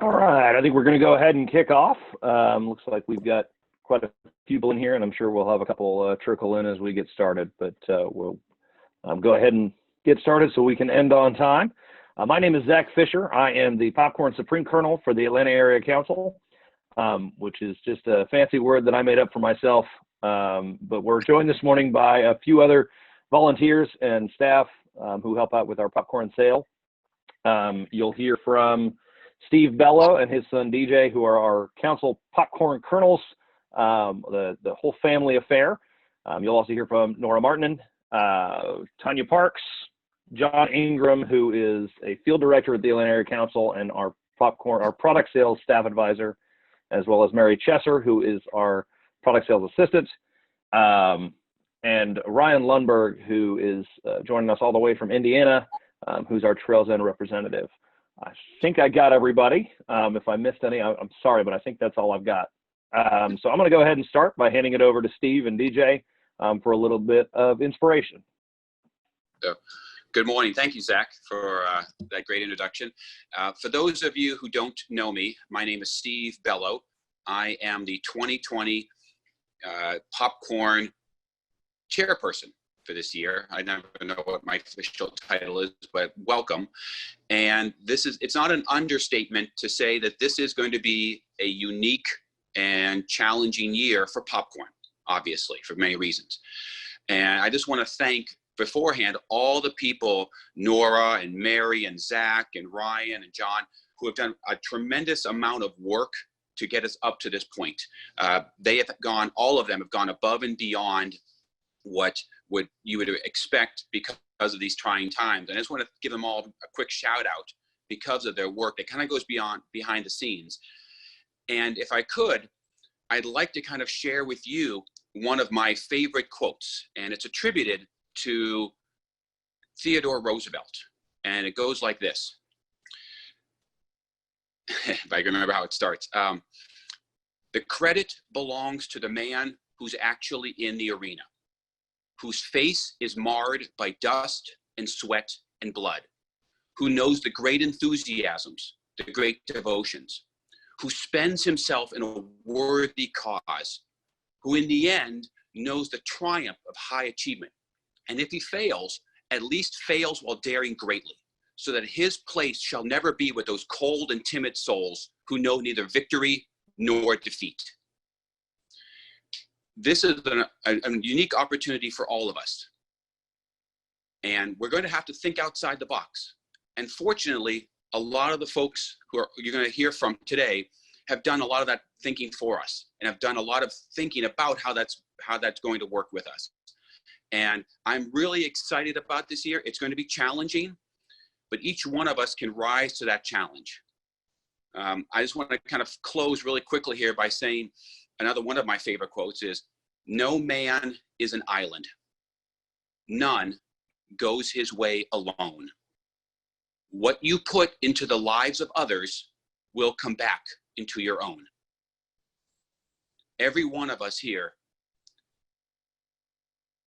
All right, I think we're going to go ahead and kick off. Looks like we've got quite a few people in here, and I'm sure we'll have a couple trickle in as we get started, but we'll go ahead and get started so we can end on time. My name is Zach Fisher. I am the Popcorn Supreme Colonel for the Atlanta Area Council, which is just a fancy word that I made up for myself. But we're joined this morning by a few other volunteers and staff who help out with our popcorn sale. You'll hear from Steve Bello and his son DJ, who are our council popcorn colonels, the whole family affair. You'll also hear from Nora Martinen, Tanya Parks, John Ingram, who is a field director at the Atlanta Area Council and our product sales staff advisor, as well as Mary Chesser, who is our product sales assistant, and Ryan Lundberg, who is joining us all the way from Indiana, who's our Trails End representative. I think I got everybody. If I missed any, I'm sorry, but I think that's all I've got. So I'm going to go ahead and start by handing it over to Steve and DJ for a little bit of inspiration. Good morning. Thank you, Zach, for that great introduction. For those of you who don't know me, my name is Steve Bello. I am the 2020 popcorn chairperson for this year. I never know what my official title is, but welcome. And it's not an understatement to say that this is going to be a unique and challenging year for popcorn, obviously, for many reasons. And I just want to thank beforehand all the people, Nora and Mary and Zach and Ryan and John, who have done a tremendous amount of work to get us up to this point. All of them have gone above and beyond what you would expect because of these trying times. And I just want to give them all a quick shout out because of their work that kind of goes behind the scenes. And if I could, I'd like to kind of share with you one of my favorite quotes, and it's attributed to Theodore Roosevelt. And it goes like this. If I can remember how it starts. The credit belongs to the man who's actually in the arena, whose face is marred by dust and sweat and blood, who knows the great enthusiasms, the great devotions, who spends himself in a worthy cause, who in the end knows the triumph of high achievement. And if he fails, at least fails while daring greatly, so that his place shall never be with those cold and timid souls who know neither victory nor defeat. This is a unique opportunity for all of us. And we're going to have to think outside the box. And fortunately, a lot of the folks you're going to hear from today have done a lot of that thinking for us and have done a lot of thinking about how that's going to work with us. And I'm really excited about this year. It's going to be challenging, but each one of us can rise to that challenge. I just want to kind of close really quickly here by saying another one of my favorite quotes is, "No man is an island. None goes his way alone. What you put into the lives of others will come back into your own." Every one of us here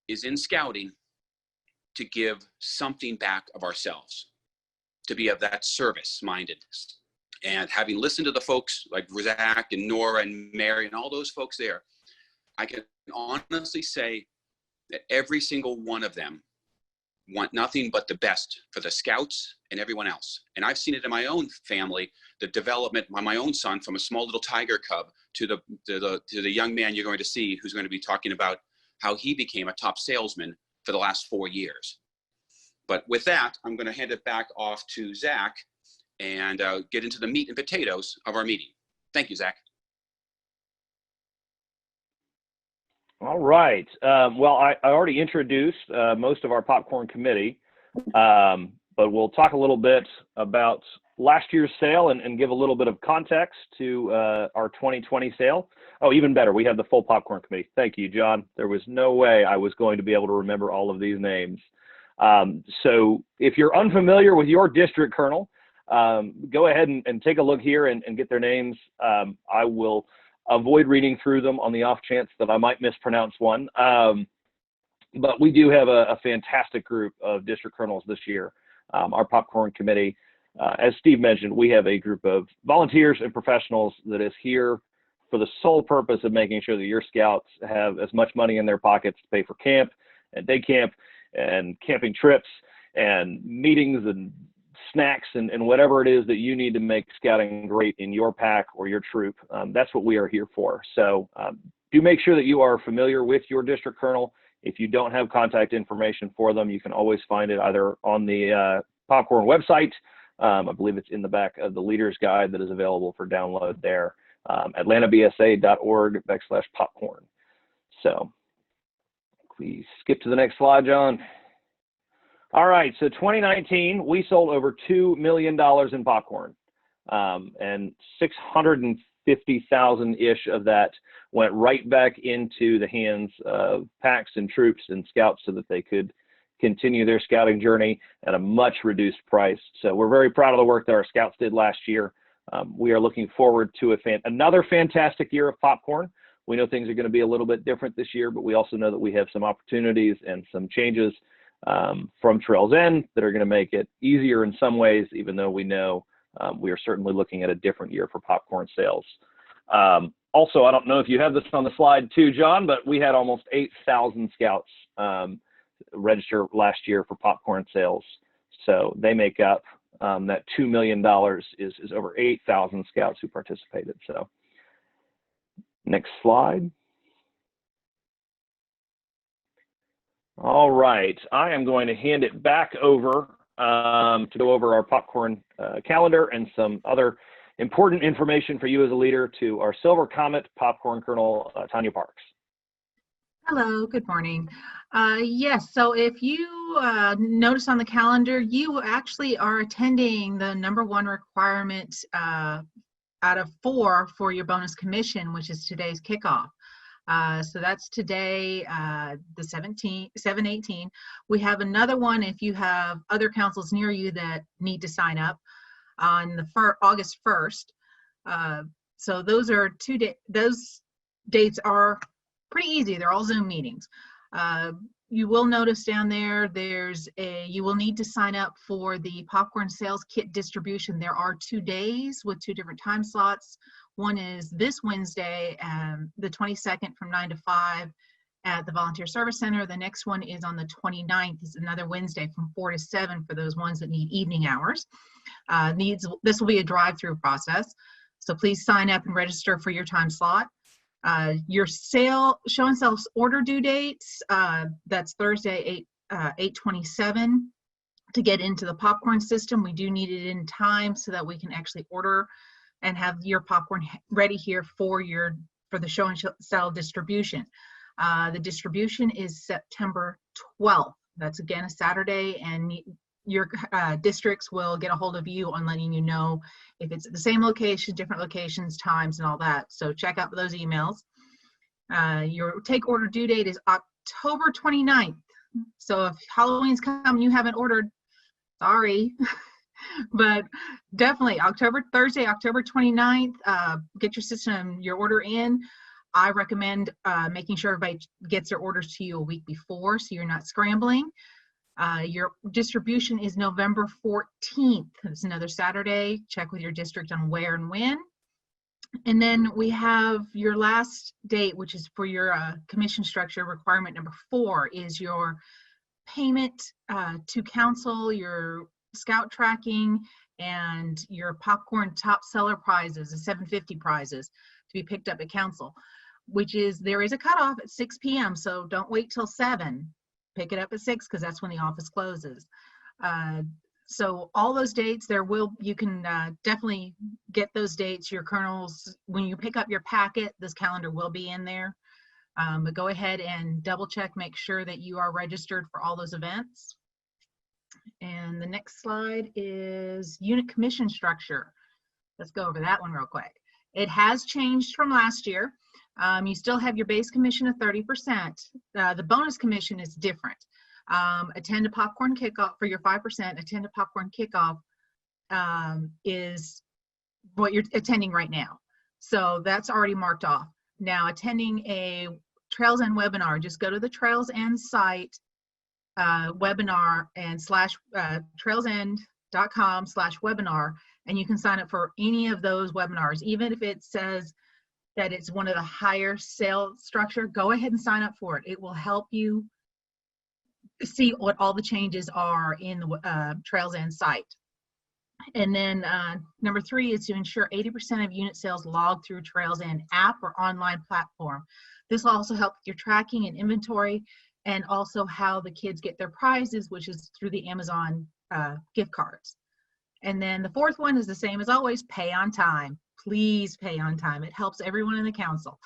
is in scouting to give something back of ourselves, to be of that service-mindedness. And having listened to the folks like Zach and Nora and Mary and all those folks there, I can honestly say that every single one of them want nothing but the best for the scouts and everyone else. And I've seen it in my own family, the development by my own son from a small little tiger cub to the young man you're going to see who's going to be talking about how he became a top salesman for the last 4 years. But with that, I'm going to hand it back off to Zach and get into the meat and potatoes of our meeting. Thank you, Zach. All right. Well, I already introduced most of our popcorn committee, but we'll talk a little bit about last year's sale and give a little bit of context to our 2020 sale. Oh, even better, we have the full popcorn committee. Thank you, John. There was no way I was going to be able to remember all of these names. So if you're unfamiliar with your district colonel, go ahead and take a look here and get their names. I will avoid reading through them on the off chance that I might mispronounce one. But we do have a fantastic group of district colonels this year. Our popcorn committee as Steve mentioned, we have a group of volunteers and professionals that is here for the sole purpose of making sure that your scouts have as much money in their pockets to pay for camp and day camp and camping trips and meetings and snacks and whatever it is that you need to make scouting great in your pack or your troop. That's what we are here for. So do make sure that you are familiar with your district colonel. If you don't have contact information for them, you can always find it either on the Popcorn website. I believe it's in the back of the leader's guide that is available for download there. atlantabsa.org/popcorn. So please skip to the next slide, John. All right, so 2019, we sold over $2 million in popcorn, and 650,000-ish of that went right back into the hands of packs and troops and scouts so that they could continue their scouting journey at a much reduced price. So we're very proud of the work that our scouts did last year. We are looking forward to another fantastic year of popcorn. We know things are going to be a little bit different this year, but we also know that we have some opportunities and some changes from Trails End that are going to make it easier in some ways, even though we know we are certainly looking at a different year for popcorn sales. Also, I don't know if you have this on the slide too, John, but we had almost 8,000 scouts register last year for popcorn sales. So they make up that $2 million is over 8,000 scouts who participated. So next slide. All right, I am going to hand it back over to go over our popcorn calendar and some other important information for you as a leader to our Silver Comet Popcorn Colonel, Tanya Parks. Hello, good morning. Yes, so if you notice on the calendar, you actually are attending the #1 requirement out of 4 for your bonus commission, which is today's kickoff. So that's today, the 7/18. We have another one if you have other councils near you that need to sign up on the August 1st. So those are those dates are pretty easy. They're all Zoom meetings. You will notice down there, you will need to sign up for the popcorn sales kit distribution. There are 2 days with 2 different time slots. One is this Wednesday, the 22nd from 9 to 5 at the Volunteer Service Center. The next one is on the 29th, is another Wednesday from 4 to 7 for those ones that need evening hours. This will be a drive-through process. So please sign up and register for your time slot. Your show and sell order due dates, that's Thursday, 8/27 to get into the popcorn system. We do need it in time so that we can actually order and have your popcorn ready here for the show and sell distribution. The distribution is September 12th. That's again a Saturday, and your districts will get a hold of you on letting you know if it's at the same location, different locations, times, and all that. So check out those emails. Your take order due date is October 29th. So if Halloween's come and you haven't ordered, sorry. But definitely Thursday, October 29th, get your order in. I recommend making sure everybody gets their orders to you a week before so you're not scrambling. Your distribution is November 14th. It's another Saturday. Check with your district on where and when. And then we have your last date, which is for your commission structure requirement number 4, is your payment to council, your scout tracking, and your popcorn top seller prizes, the 750 prizes to be picked up at council, there is a cutoff at 6 p.m. So don't wait till 7. Pick it up at 6 because that's when the office closes. So all those dates, you can definitely get those dates. Your colonels, when you pick up your packet, this calendar will be in there. But go ahead and double check, make sure that you are registered for all those events. And the next slide is unit commission structure. Let's go over that one real quick. It has changed from last year. You still have your base commission of 30%. The bonus commission is different. Attend a popcorn kickoff for your 5%. Attend a popcorn kickoff is what you're attending right now. So that's already marked off. Now attending a Trails End webinar, just go to the Trails End site, webinar and / Trails End www.untitled.com/webinar, and you can sign up for any of those webinars. Even if it says that it's one of the higher sales structure, go ahead and sign up for it. It will help you see what all the changes are in the Trails End site. And then number 3 is to ensure 80% of unit sales logged through Trails End app or online platform. This will also help with your tracking and inventory, and also how the kids get their prizes, which is through the Amazon gift cards. And then the 4th one is the same as always: pay on time. Please pay on time. It helps everyone in the council.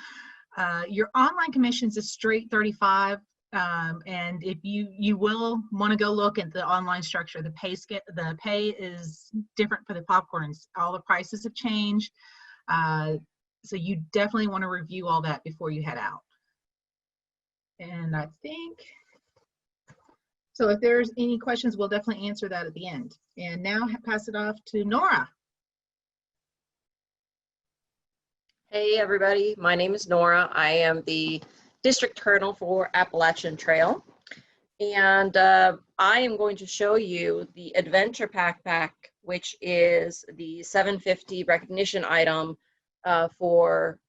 Your online commissions is straight 35. And if you will want to go look at the online structure, the pay is different for the popcorns. All the prices have changed. So you definitely want to review all that before you head out. And I think, so if there's any questions, we'll definitely answer that at the end. And now pass it off to Nora. Hey everybody, my name is Nora. I am the District Colonel for Appalachian Trail. And I am going to show you the Adventure Backpack, which is the $7.50 recognition item for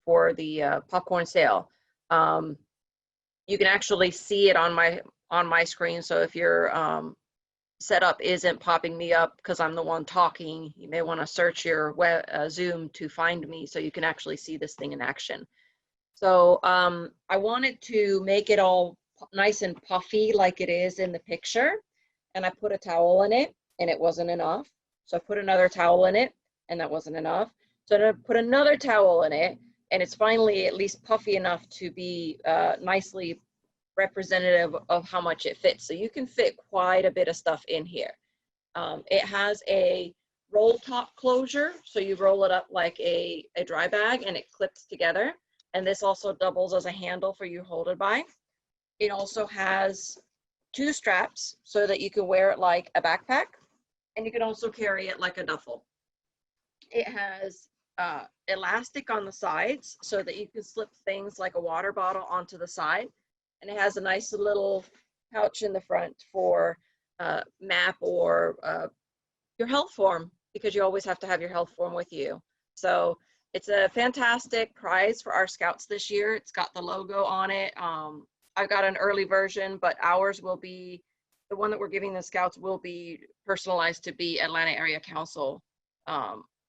the popcorn sale. You can actually see it on my screen. So if your setup isn't popping me up because I'm the one talking, you may want to search your Zoom to find me so you can actually see this thing in action. So I wanted to make it all nice and puffy like it is in the picture, and I put a towel in it and it wasn't enough. So I put another towel in it and that wasn't enough. So I put another towel in it, and it's finally at least puffy enough to be nicely representative of how much it fits. So you can fit quite a bit of stuff in here. It has a roll top closure, so you roll it up like a dry bag and it clips together. And this also doubles as a handle for you to hold it by. It also has 2 straps so that you can wear it like a backpack, and you can also carry it like a duffel. It has elastic on the sides so that you can slip things like a water bottle onto the side. And it has a nice little pouch in the front for map or your health form, because you always have to have your health form with you. So it's a fantastic prize for our scouts this year. It's got the logo on it. I've got an early version, but ours will be, the one that we're giving the scouts will be personalized to be Atlanta Area Council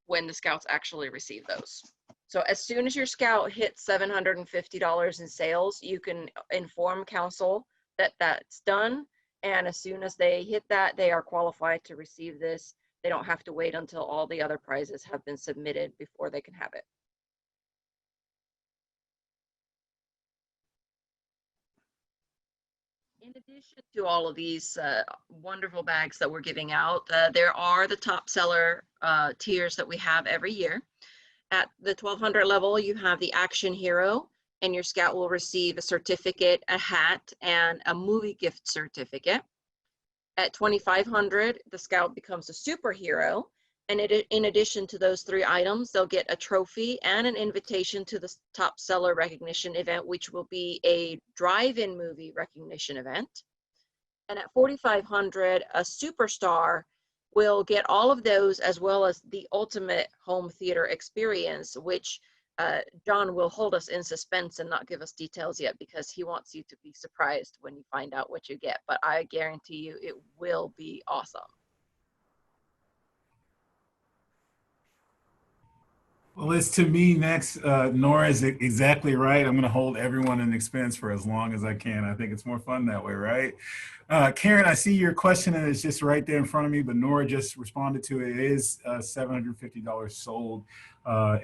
when the scouts actually receive those. So as soon as your scout hits $750 in sales, you can inform council that that's done. And as soon as they hit that, they are qualified to receive this. They don't have to wait until all the other prizes have been submitted before they can have it. In addition to all of these wonderful bags that we're giving out, there are the top seller tiers that we have every year. At the 1200 level, you have the Action Hero, and your scout will receive a certificate, a hat, and a movie gift certificate. At 2500, the scout becomes a superhero, and in addition to those 3 items, they'll get a trophy and an invitation to the top seller recognition event, which will be a drive-in movie recognition event. And at 4500, a superstar will get all of those, as well as the ultimate home theater experience, which John will hold us in suspense and not give us details yet, because he wants you to be surprised when you find out what you get. But I guarantee you it will be awesome. Well, it's to me next. Nora is exactly right. I'm going to hold everyone in expense for as long as I can. I think it's more fun that way, right? Karen, I see your question and it's just right there in front of me, but Nora just responded to it. It is $750 sold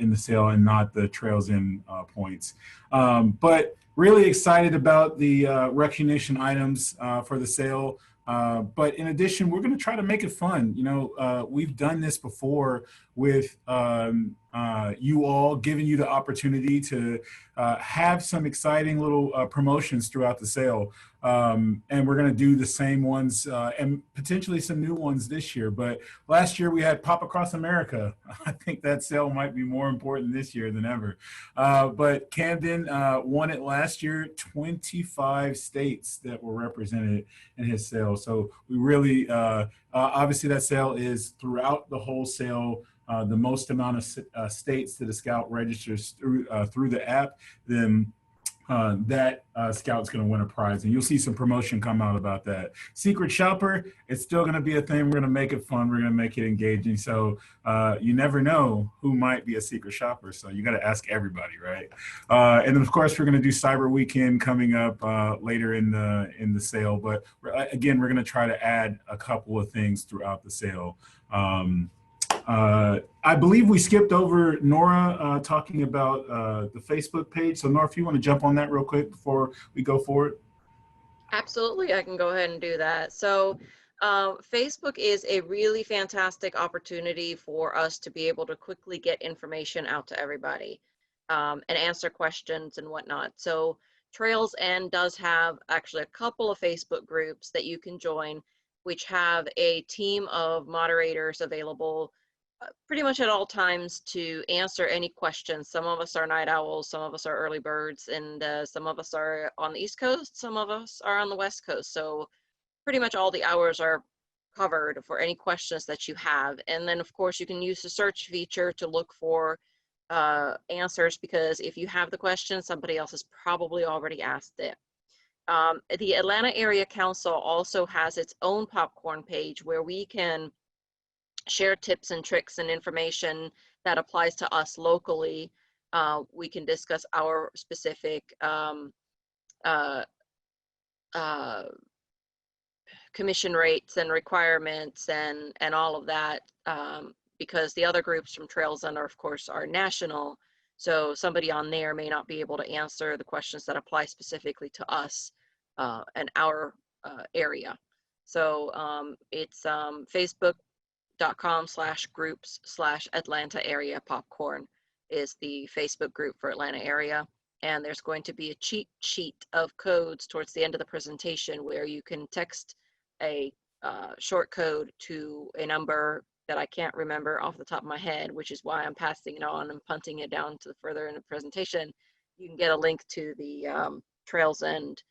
in the sale and not the Trails End points. But really excited about the recognition items for the sale. But in addition, we're going to try to make it fun. You know, we've done this before with you all, giving you the opportunity to have some exciting little promotions throughout the sale. And we're going to do the same ones and potentially some new ones this year. But last year we had Pop Across America. I think that sale might be more important this year than ever. But Camden won it last year, 25 states that were represented in his sale. So we really, obviously that sale is throughout the whole sale. The most amount of states that a scout registers through the app, then that scout's going to win a prize. And you'll see some promotion come out about that. Secret Shopper, it's still going to be a thing. We're going to make it fun. We're going to make it engaging. So you never know who might be a secret shopper. So you got to ask everybody, right? And then, of course, we're going to do Cyber Weekend coming up later in the sale. But again, we're going to try to add a couple of things throughout the sale. I believe we skipped over Nora talking about the Facebook page. So Nora, if you want to jump on that real quick before we go forward. Absolutely, I can go ahead and do that. So Facebook is a really fantastic opportunity for us to be able to quickly get information out to everybody and answer questions and whatnot. So Trails End does have actually a couple of Facebook groups that you can join, which have a team of moderators available pretty much at all times to answer any questions. Some of us are night owls, some of us are early birds, and some of us are on the East Coast, some of us are on the West Coast. So pretty much all the hours are covered for any questions that you have. And then of course you can use the search feature to look for answers, because if you have the question, somebody else has probably already asked it. The Atlanta Area Council also has its own popcorn page where we can share tips and tricks and information that applies to us locally. We can discuss our specific commission rates and requirements and all of that, because the other groups from Trails End are, of course, are national. So somebody on there may not be able to answer the questions that apply specifically to us and our area. So it's facebook.com/groups/Atlanta Area Popcorn is the Facebook group for Atlanta area. And there's going to be a cheat sheet of codes towards the end of the presentation where you can text a short code to a number that I can't remember off the top of my head, which is why I'm passing it on and punting it down to the further in the presentation. You can get a link to the Trails End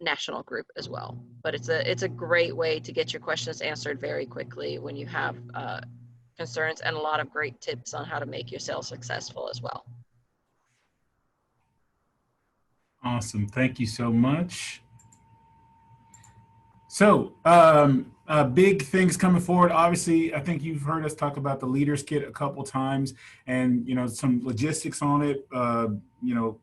national group as well. But it's a great way to get your questions answered very quickly when you have concerns, and a lot of great tips on how to make your sales successful as well. Awesome. Thank you so much. So big things coming forward. Obviously, I think you've heard us talk about the Leaders Kit a couple times, and some logistics on it.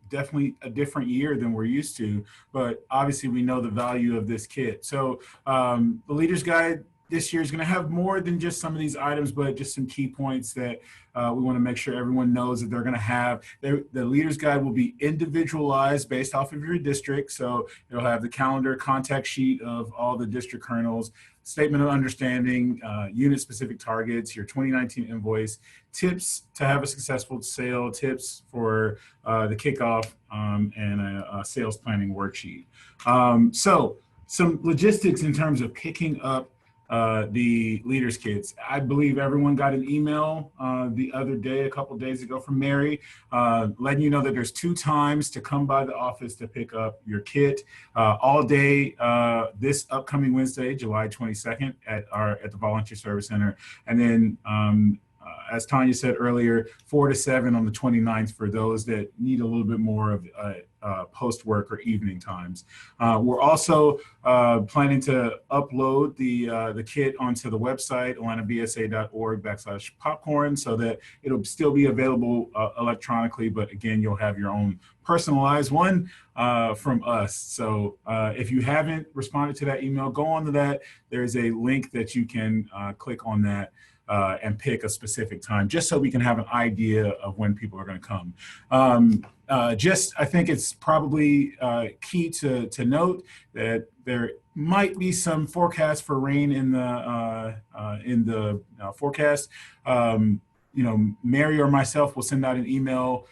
Definitely a different year than we're used to, but obviously we know the value of this kit. So the Leaders Guide this year is going to have more than just some of these items, but just some key points that we want to make sure everyone knows that they're going to have. The Leaders Guide will be individualized based off of your district. So it'll have the calendar, contact sheet of all the district colonels, statement of understanding, unit-specific targets, your 2019 invoice, tips to have a successful sale, tips for the kickoff, and a sales planning worksheet. So some logistics in terms of picking up the Leaders Kits. I believe everyone got an email the other day, a couple days ago, from Mary, letting you know that there's 2 times to come by the office to pick up your kit, all day this upcoming Wednesday, July 22nd at the Volunteer Service Center. And then as Tanya said earlier, 4 to 7 on the 29th for those that need a little bit more of post-work or evening times. We're also planning to upload the kit onto the website, atlantabsa.org/popcorn, so that it'll still be available electronically, but again, you'll have your own personalized one from us. So if you haven't responded to that email, go on to that. There's a link that you can click on that and pick a specific time, just so we can have an idea of when people are going to come. I think it's probably key to note that there might be some forecast for rain in the forecast. Mary or myself will send out an email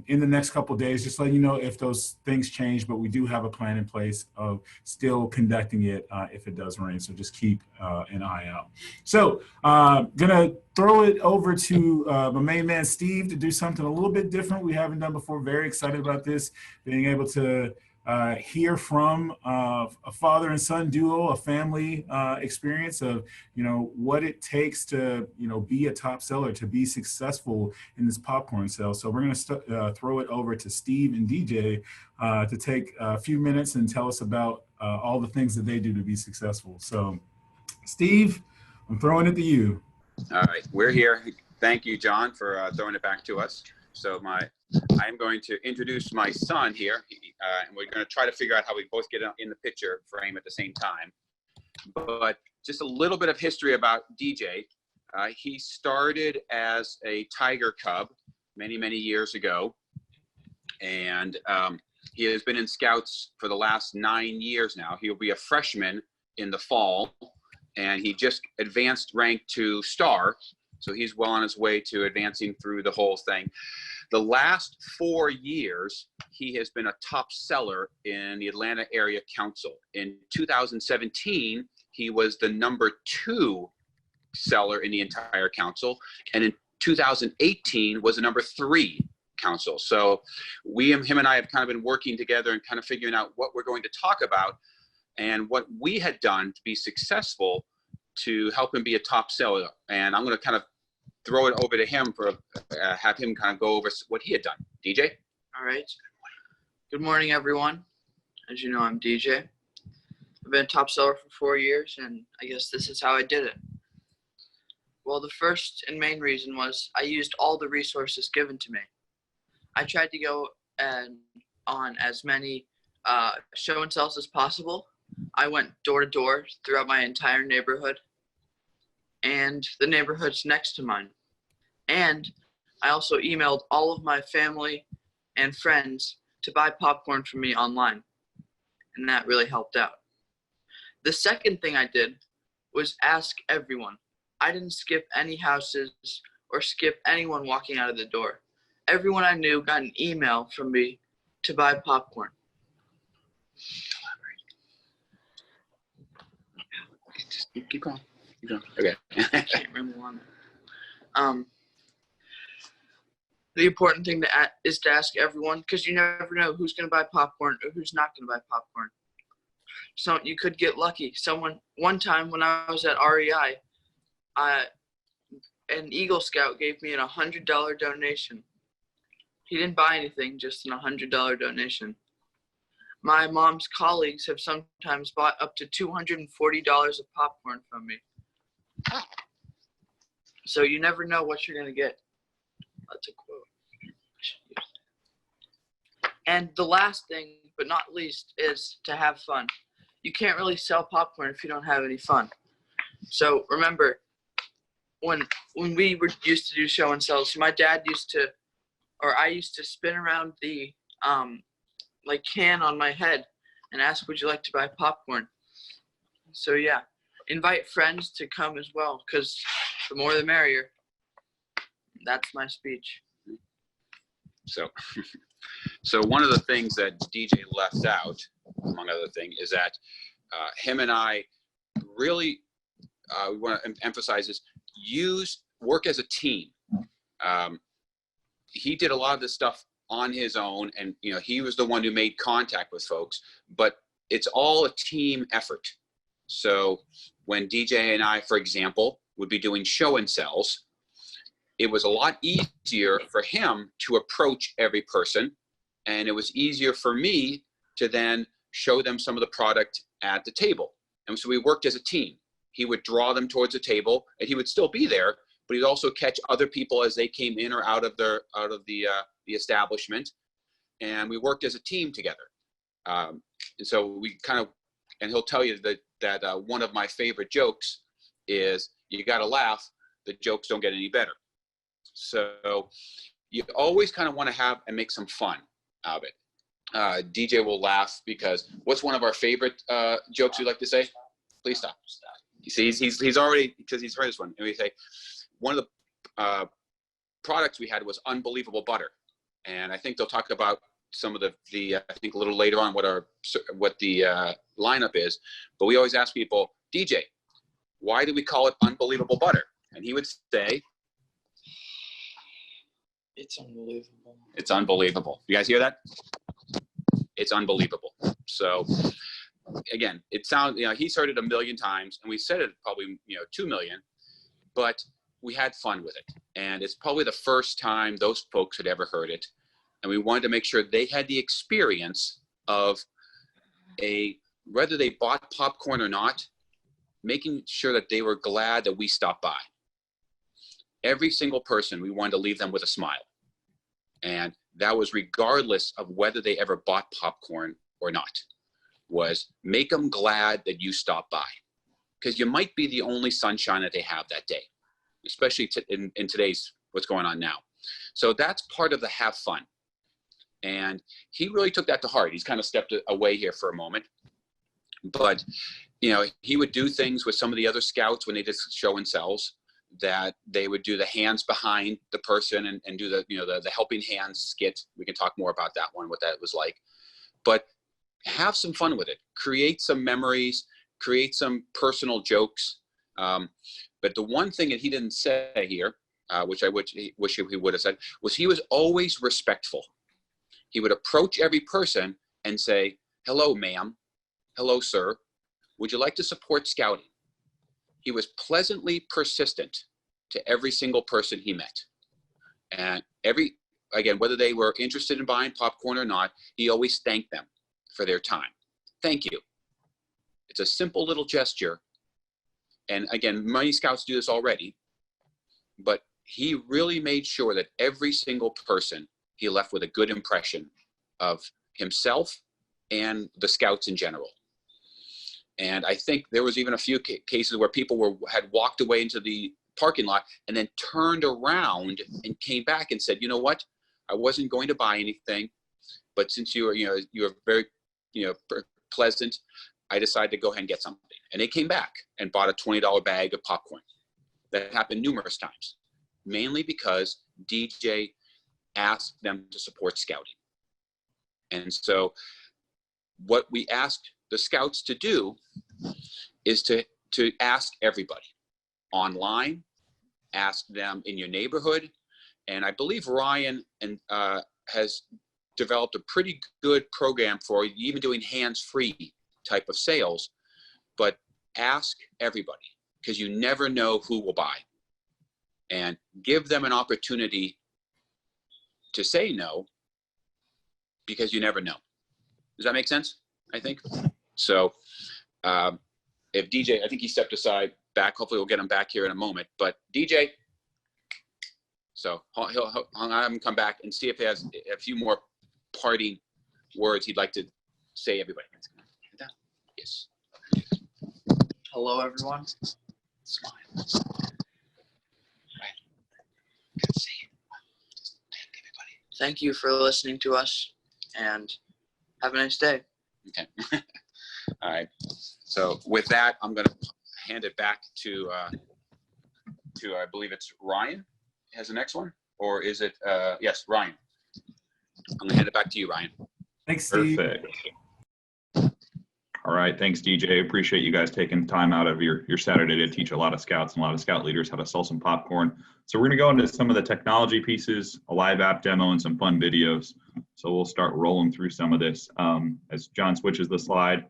in the next couple of days, just letting you know if those things change, but we do have a plan in place of still conducting it if it does rain. So just keep an eye out. So gonna throw it over to my main man, Steve, to do something a little bit different we haven't done before. Very excited about this, being able to hear from a father and son duo, a family experience of, what it takes to, be a top seller, to be successful in this popcorn sale. So we're going to throw it over to Steve and DJ to take a few minutes and tell us about all the things that they do to be successful. So Steve, I'm throwing it to you. All right, we're here. Thank you, John, for throwing it back to us. So I'm going to introduce my son here, and we're going to try to figure out how we both get in the picture frame at the same time. But just a little bit of history about DJ. He started as a tiger cub many, many years ago, and he has been in Scouts for the last 9 years now. He'll be a freshman in the fall, and he just advanced rank to star. So he's well on his way to advancing through the whole thing. The last 4 years, he has been a top seller in the Atlanta Area Council. In 2017, he was the #2 seller in the entire council. And in 2018 was the #3 council. So him and I have kind of been working together and kind of figuring out what we're going to talk about and what we had done to be successful to help him be a top seller. And I'm going to kind of throw it over to him for have him kind of go over what he had done. DJ? All right. Good morning, everyone. As you know, I'm DJ. I've been a top seller for 4 years, and I guess this is how I did it. Well, the first and main reason was I used all the resources given to me. I tried to go on as many show and sells as possible. I went door to door throughout my entire neighborhood and the neighborhoods next to mine. And I also emailed all of my family and friends to buy popcorn from me online. And that really helped out. The second thing I did was ask everyone. I didn't skip any houses or skip anyone walking out of the door. Everyone I knew got an email from me to buy popcorn. Just keep going. Okay. I can't remember one. The important thing is to ask everyone, because you never know who's going to buy popcorn or who's not going to buy popcorn. So you could get lucky. One time when I was at REI, an Eagle Scout gave me a $100 donation. He didn't buy anything, just a $100 donation. My mom's colleagues have sometimes bought up to $240 of popcorn from me. So you never know what you're going to get. That's a quote. And the last thing, but not least, is to have fun. You can't really sell popcorn if you don't have any fun. So remember, when we used to do show and sells, my dad I used to spin around the can on my head and ask, would you like to buy popcorn? So yeah, invite friends to come as well, because the more the merrier. That's my speech. So one of the things that DJ left out, among other things, is that him and I really we want to emphasize is work as a team. He did a lot of this stuff on his own, and he was the one who made contact with folks, but it's all a team effort. So when DJ and I, for example, would be doing show and sells, it was a lot easier for him to approach every person, and it was easier for me to then show them some of the product at the table. And so we worked as a team. He would draw them towards the table, and he would still be there, but he'd also catch other people as they came in or out of the establishment, and we worked as a team together. And so we and he'll tell you that one of my favorite jokes is, you got to laugh, the jokes don't get any better. So you always kind of want to have and make some fun out of it. DJ will laugh because what's one of our favorite jokes we like to say? Please stop. You see, he's already, because he's heard this one. And we say, one of the products we had was Unbelievable Butter. And I think they'll talk about some of the I think a little later on what the lineup is. But we always ask people, DJ, why do we call it Unbelievable Butter? And he would say, It's unbelievable. it's unbelievable. You guys hear that? It's unbelievable. So again, it sounds, he's heard it a million times, and we said it probably 2 million, but we had fun with it. And it's probably the first time those folks had ever heard it. And we wanted to make sure they had the experience of whether they bought popcorn or not, making sure that they were glad that we stopped by. Every single person, we wanted to leave them with a smile. And that was regardless of whether they ever bought popcorn or not, was make them glad that you stopped by. Because you might be the only sunshine that they have that day, especially in today's, what's going on now. So that's part of the have fun. And he really took that to heart. He's kind of stepped away here for a moment. But, he would do things with some of the other scouts when they did show and sells, that they would do the hands behind the person and do the helping hands skit. We can talk more about that one, what that was like. But have some fun with it. Create some memories, create some personal jokes. But the one thing that he didn't say here, which I wish he would have said, was he was always respectful. He would approach every person and say, hello, ma'am. Hello, sir. Would you like to support scouting? He was pleasantly persistent to every single person he met. And again, whether they were interested in buying popcorn or not, he always thanked them for their time. Thank you. It's a simple little gesture. And again, many scouts do this already, but he really made sure that every single person he left with a good impression of himself and the scouts in general. And I think there was even a few cases where people had walked away into the parking lot and then turned around and came back and said, you know what, I wasn't going to buy anything, but since you were very, pleasant, I decided to go ahead and get something. And they came back and bought a $20 bag of popcorn. That happened numerous times, mainly because DJ asked them to support scouting. And so what we asked the scouts to do is to ask everybody online, ask them in your neighborhood. And I believe Ryan has developed a pretty good program for even doing hands-free type of sales, but ask everybody, because you never know who will buy, and give them an opportunity to say no, because you never know. Does that make sense? I think. So if DJ, I think he stepped aside back, hopefully we'll get him back here in a moment, but DJ, so he'll have him come back and see if he has a few more parting words he'd like to say, everybody. Yes. Hello, everyone. Smile. Right. Good to see you. Just thank everybody. Thank you for listening to us, and have a nice day. Okay. All right. So with that, I'm going to hand it back to I believe it's Ryan has the next one, or is it? Yes, Ryan. I'm going to hand it back to you, Ryan. Thanks, Steve. Perfect. All right, thanks, DJ. Appreciate you guys taking time out of your Saturday to teach a lot of scouts and a lot of scout leaders how to sell some popcorn. So we're going to go into some of the technology pieces, a live app demo, and some fun videos. So we'll start rolling through some of this as John switches the slide.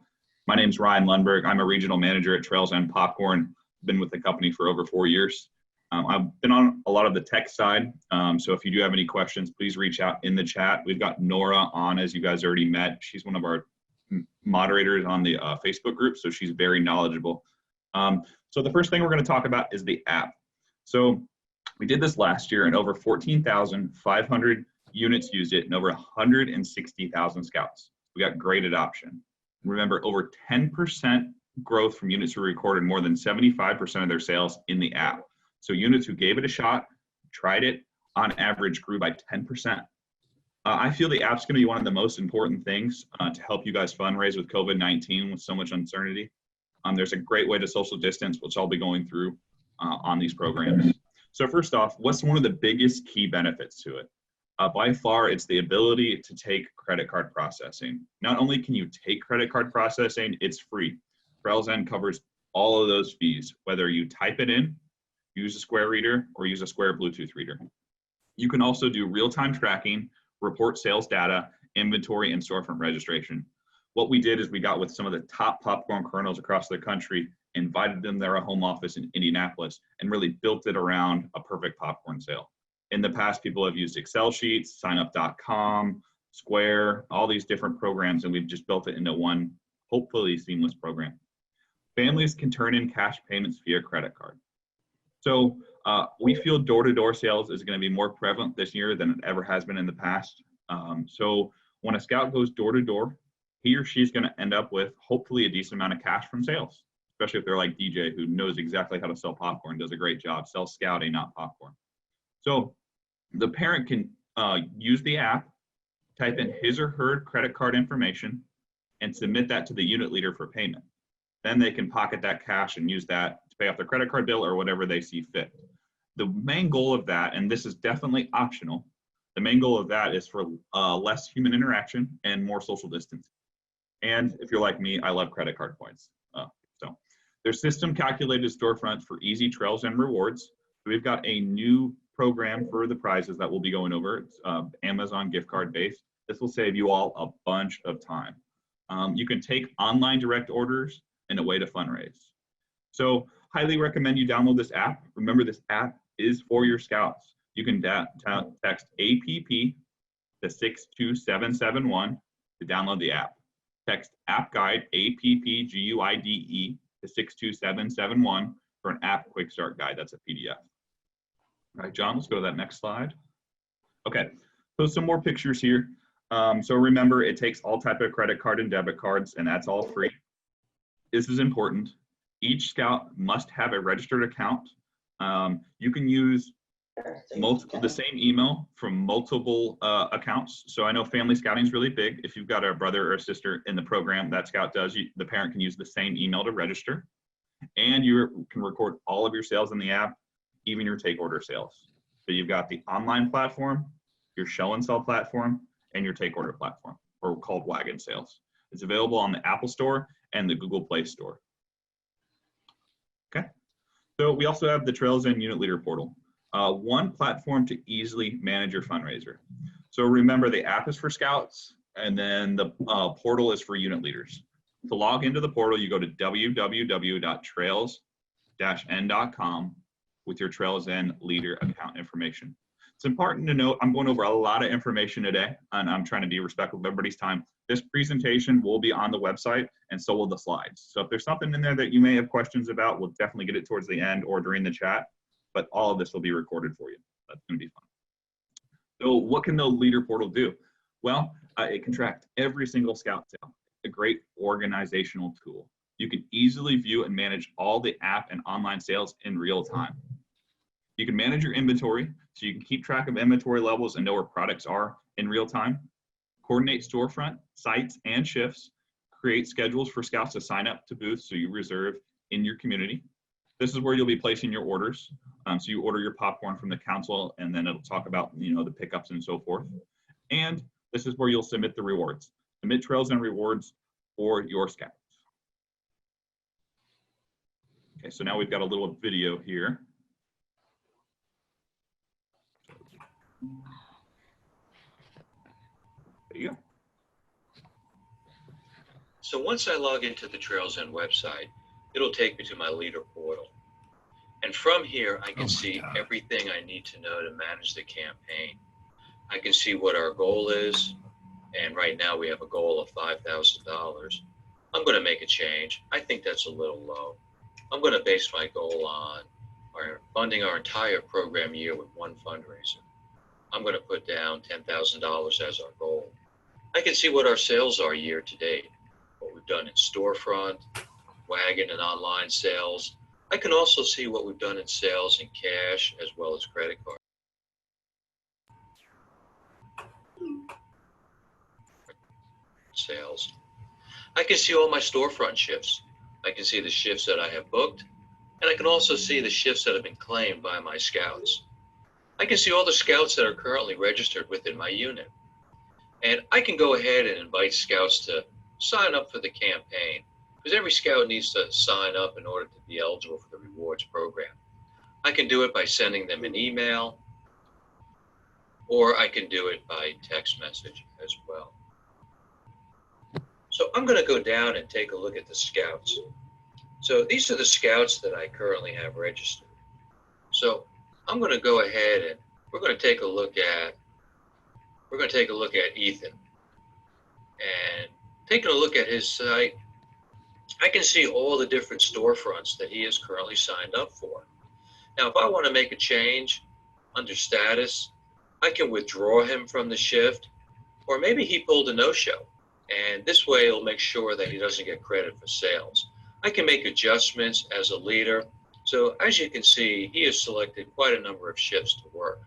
My name's Ryan Lundberg. I'm a regional manager at Trails End Popcorn. Been with the company for over 4 years. I've been on a lot of the tech side. So if you do have any questions, please reach out in the chat. We've got Nora on, as you guys already met. She's one of our moderators on the Facebook group, so she's very knowledgeable. So the first thing we're going to talk about is the app. So we did this last year, and over 14,500 units used it, and over 160,000 scouts. We got great adoption. Remember, over 10% growth from units who recorded more than 75% of their sales in the app. So units who gave it a shot, tried it, on average grew by 10%. I feel the app's going to be one of the most important things to help you guys fundraise with COVID-19 with so much uncertainty. There's a great way to social distance, which I'll be going through on these programs. So first off, what's one of the biggest key benefits to it? By far, it's the ability to take credit card processing. Not only can you take credit card processing, it's free. Trails End covers all of those fees, whether you type it in, use a Square reader, or use a Square Bluetooth reader. You can also do real-time tracking, report sales data, inventory, and storefront registration. What we did is we got with some of the top popcorn kernels across the country, invited them to their home office in Indianapolis, and really built it around a perfect popcorn sale. In the past, people have used Excel sheets, signup.com, Square, all these different programs, and we've just built it into one, hopefully seamless program. Families can turn in cash payments via credit card. So we feel door-to-door sales is going to be more prevalent this year than it ever has been in the past. So when a scout goes door-to-door, he or she's going to end up with hopefully a decent amount of cash from sales, especially if they're like DJ, who knows exactly how to sell popcorn, does a great job, sells scouting, not popcorn. So the parent can use the app, type in his or her credit card information, and submit that to the unit leader for payment. Then they can pocket that cash and use that to pay off their credit card bill or whatever they see fit. The main goal of that, and this is definitely optional, the main goal of that is for less human interaction and more social distance. And if you're like me, I love credit card points. So there's system calculated storefronts for easy Trails and rewards. We've got a new program for the prizes that we'll be going over. It's Amazon gift card based. This will save you all a bunch of time. You can take online direct orders and a way to fundraise. So highly recommend you download this app. Remember, this app is for your scouts. You can text APP to 62771 to download the app. Text app guide, APPGUIDE to 62771 for an app quick start guide. That's a PDF. All right, John, let's go to that next slide. Okay, so some more pictures here. So remember, it takes all type of credit card and debit cards, and that's all free. This is important. Each scout must have a registered account. You can use the same email from multiple accounts. So I know family scouting is really big. If you've got a brother or a sister in the program that scout does, the parent can use the same email to register. And you can record all of your sales in the app, even your take order sales. So you've got the online platform, your show and sell platform, and your take order platform, or called Wagon Sales. It's available on the Apple Store and the Google Play Store. Okay, so we also have the Trails End Unit Leader Portal. One platform to easily manage your fundraiser. So remember, the app is for scouts, and then the portal is for unit leaders. To log into the portal, you go to www.trails-end.com with your Trails End leader account information. It's important to note, I'm going over a lot of information today, and I'm trying to be respectful of everybody's time. This presentation will be on the website, and so will the slides. So if there's something in there that you may have questions about, we'll definitely get it towards the end or during the chat, but all of this will be recorded for you. That's going to be fun. So what can the leader portal do? Well, it can track every single scout sale. A great organizational tool. You can easily view and manage all the app and online sales in real time. You can manage your inventory, so you can keep track of inventory levels and know where products are in real time. Coordinate storefront, sites, and shifts. Create schedules for scouts to sign up to booths so you reserve in your community. This is where you'll be placing your orders. So you order your popcorn from the council, and then it'll talk about the pickups and so forth. And this is where you'll submit the rewards. Submit Trails and rewards for your scouts. Okay, so now we've got a little video here. There you go. So once I log into the Trails End website, it'll take me to my leader portal. And from here, I can see everything I need to know to manage the campaign. I can see what our goal is. And right now we have a goal of $5,000. I'm going to make a change. I think that's a little low. I'm going to base my goal on funding our entire program year with one fundraiser. I'm going to put down $10,000 as our goal. I can see what our sales are year to date, what we've done in storefront, wagon and online sales. I can also see what we've done in sales in cash as well as credit card sales. I can see all my storefront shifts. I can see the shifts that I have booked And I can also see the shifts that have been claimed by my scouts. I can see all the scouts that are currently registered within my unit. And I can go ahead and invite scouts to sign up for the campaign, because every scout needs to sign up in order to be eligible for the rewards program. I can do it by sending them an email, or I can do it by text message as well. So I'm going to go down and take a look at the scouts. So these are the scouts that I currently have registered. So I'm going to go ahead and we're going to take a look at Ethan. And taking a look at his site, I can see all the different storefronts that he is currently signed up for. Now, if I want to make a change under status, I can withdraw him from the shift, or maybe he pulled a no-show. And this way it'll make sure that he doesn't get credit for sales. I can make adjustments as a leader. So as you can see, he has selected quite a number of shifts to work.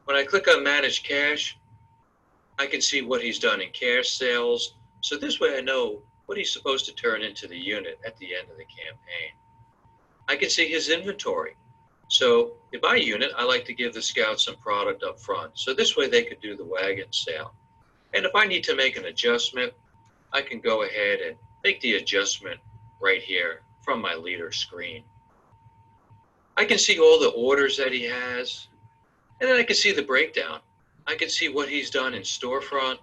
When I click on Manage Cash, I can see what he's done in cash sales. So this way I know what he's supposed to turn into the unit at the end of the campaign. I can see his inventory. So in my unit, I like to give the scouts some product up front. So this way they could do the wagon sale. And if I need to make an adjustment, I can go ahead and make the adjustment right here from my leader screen. I can see all the orders that he has, and then I can see the breakdown. I can see what he's done in storefront,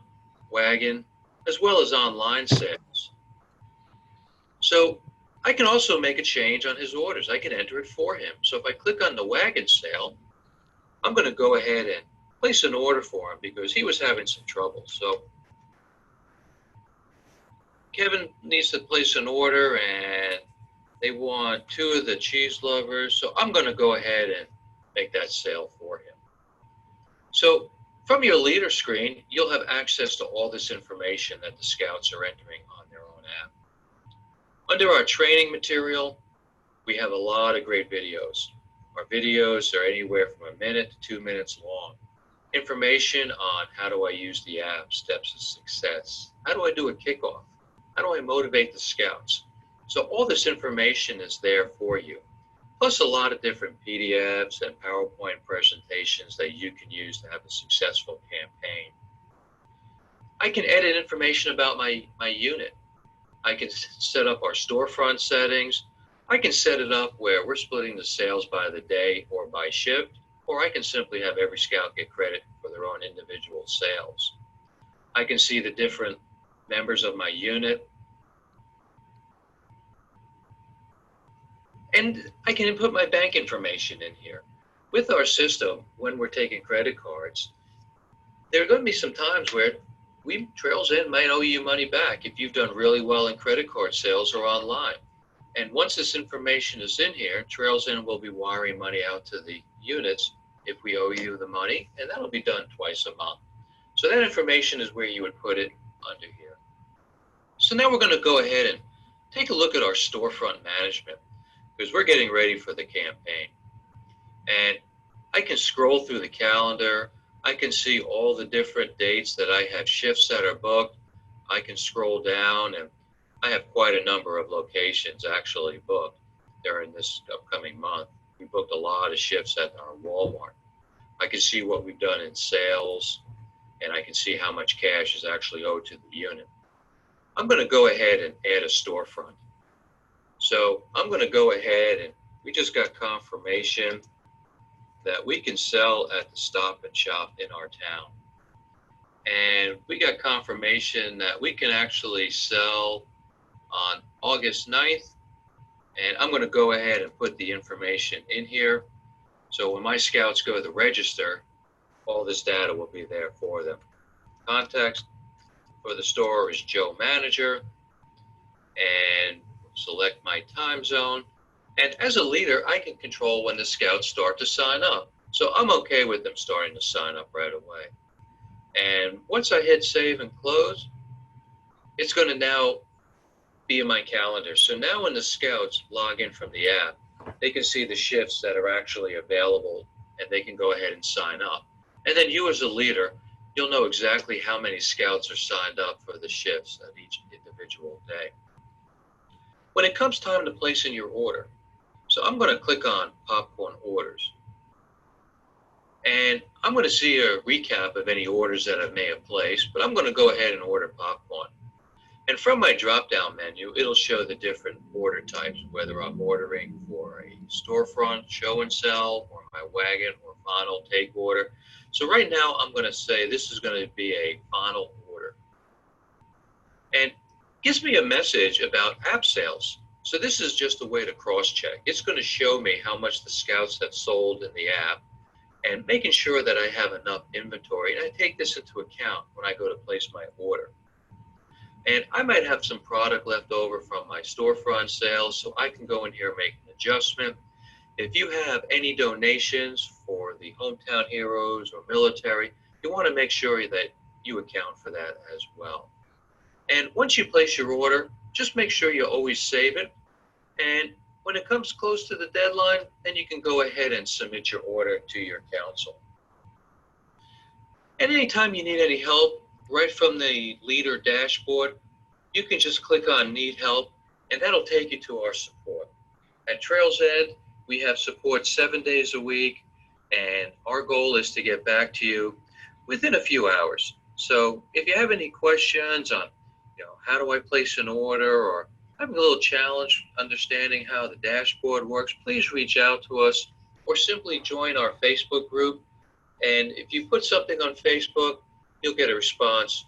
wagon, as well as online sales. So I can also make a change on his orders. I can enter it for him. So if I click on the wagon sale, I'm going to go ahead and place an order for him because he was having some trouble. So Kevin needs to place an order and they want 2 of the cheese lovers. So I'm going to go ahead and make that sale for him. So from your leader screen, you'll have access to all this information that the scouts are entering on their own app. Under our training material, we have a lot of great videos. Our videos are anywhere from 1 minute to 2 minutes long. Information on how do I use the app, steps of success, how do I do a kickoff, how do I motivate the scouts. So all this information is there for you, plus a lot of different PDFs and PowerPoint presentations that you can use to have a successful campaign. I can edit information about my unit. I can set up our storefront settings. I can set it up where we're splitting the sales by the day or by shift, or I can simply have every scout get credit for their own individual sales. I can see the different members of my unit. And I can input my bank information in here. With our system, when we're taking credit cards, there are going to be some times where Trails In might owe you money back if you've done really well in credit card sales or online. And once this information is in here, Trails In will be wiring money out to the units if we owe you the money, and that'll be done twice a month. So that information is where you would put it under here. So now we're going to go ahead and take a look at our storefront management because we're getting ready for the campaign. And I can scroll through the calendar. I can see all the different dates that I have shifts that are booked. I can scroll down and I have quite a number of locations actually booked during this upcoming month. We booked a lot of shifts at our Walmart. I can see what we've done in sales, and I can see how much cash is actually owed to the unit. I'm going to go ahead and add a storefront. So I'm going to go ahead and we just got confirmation that we can sell at the Stop and Shop in our town. And we got confirmation that we can actually sell on August 9th. And I'm going to go ahead and put the information in here. So when my scouts go to the register, all this data will be there for them. Context for the store is Joe Manager, and select my time zone. And as a leader, I can control when the scouts start to sign up. So I'm okay with them starting to sign up right away. And once I hit save and close, it's going to now be in my calendar. So now when the scouts log in from the app, they can see the shifts that are actually available and they can go ahead and sign up. And then you as a leader, you'll know exactly how many scouts are signed up for the shifts of each individual day. When it comes time to placing your order, So I'm going to click on popcorn orders. And I'm going to see a recap of any orders that I may have placed, but I'm going to go ahead and order popcorn. And from my drop-down menu, it'll show the different order types, whether I'm ordering for a storefront, show and sell, or my wagon or final take order. So right now, I'm going to say this is going to be a final order. And gives me a message about app sales. So this is just a way to cross-check. It's going to show me how much the scouts have sold in the app and making sure that I have enough inventory. And I take this into account when I go to place my order. And I might have some product left over from my storefront sales, so I can go in here and make an adjustment. If you have any donations for the hometown heroes or military, you want to make sure that you account for that as well. And once you place your order, just make sure you always save it. And when it comes close to the deadline, then you can go ahead and submit your order to your council. And anytime you need any help, right from the leader dashboard, you can just click on Need Help, and that'll take you to our support. At Trails Ed, we have support 7 days a week, and our goal is to get back to you within a few hours. So if you have any questions on, how do I place an order, or having a little challenge understanding how the dashboard works, please reach out to us or simply join our Facebook group. And if you put something on Facebook, you'll get a response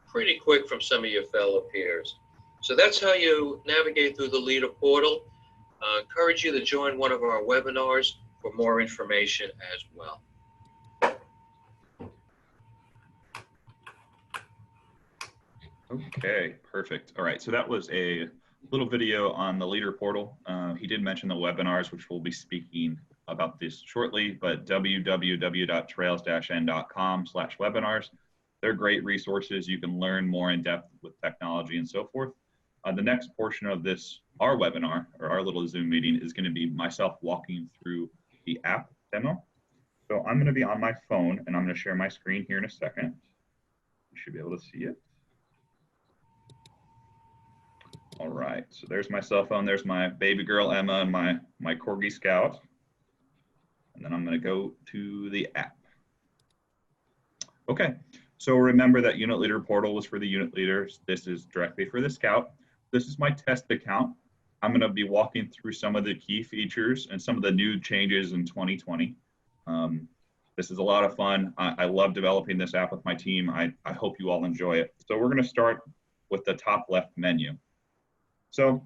pretty quick from some of your fellow peers. So that's how you navigate through the leader portal. Encourage you to join one of our webinars for more information as well. Okay, perfect. All right, so that was a little video on the leader portal. He did mention the webinars, which we'll be speaking about this shortly, but www.trails-n.com/webinars. They're great resources. You can learn more in depth with technology and so forth. The next portion of this, our webinar, or our little Zoom meeting, is going to be myself walking through the app demo. So I'm going to be on my phone, and I'm going to share my screen here in a second. You should be able to see it. All right, so there's my cell phone. There's my baby girl, Emma, and my Corgi Scout. And then I'm going to go to the app. Okay, so remember that unit leader portal was for the unit leaders. This is directly for the scout. This is my test account. I'm going to be walking through some of the key features and some of the new changes in 2020. This is a lot of fun. I love developing this app with my team. I hope you all enjoy it. So we're going to start with the top left menu. So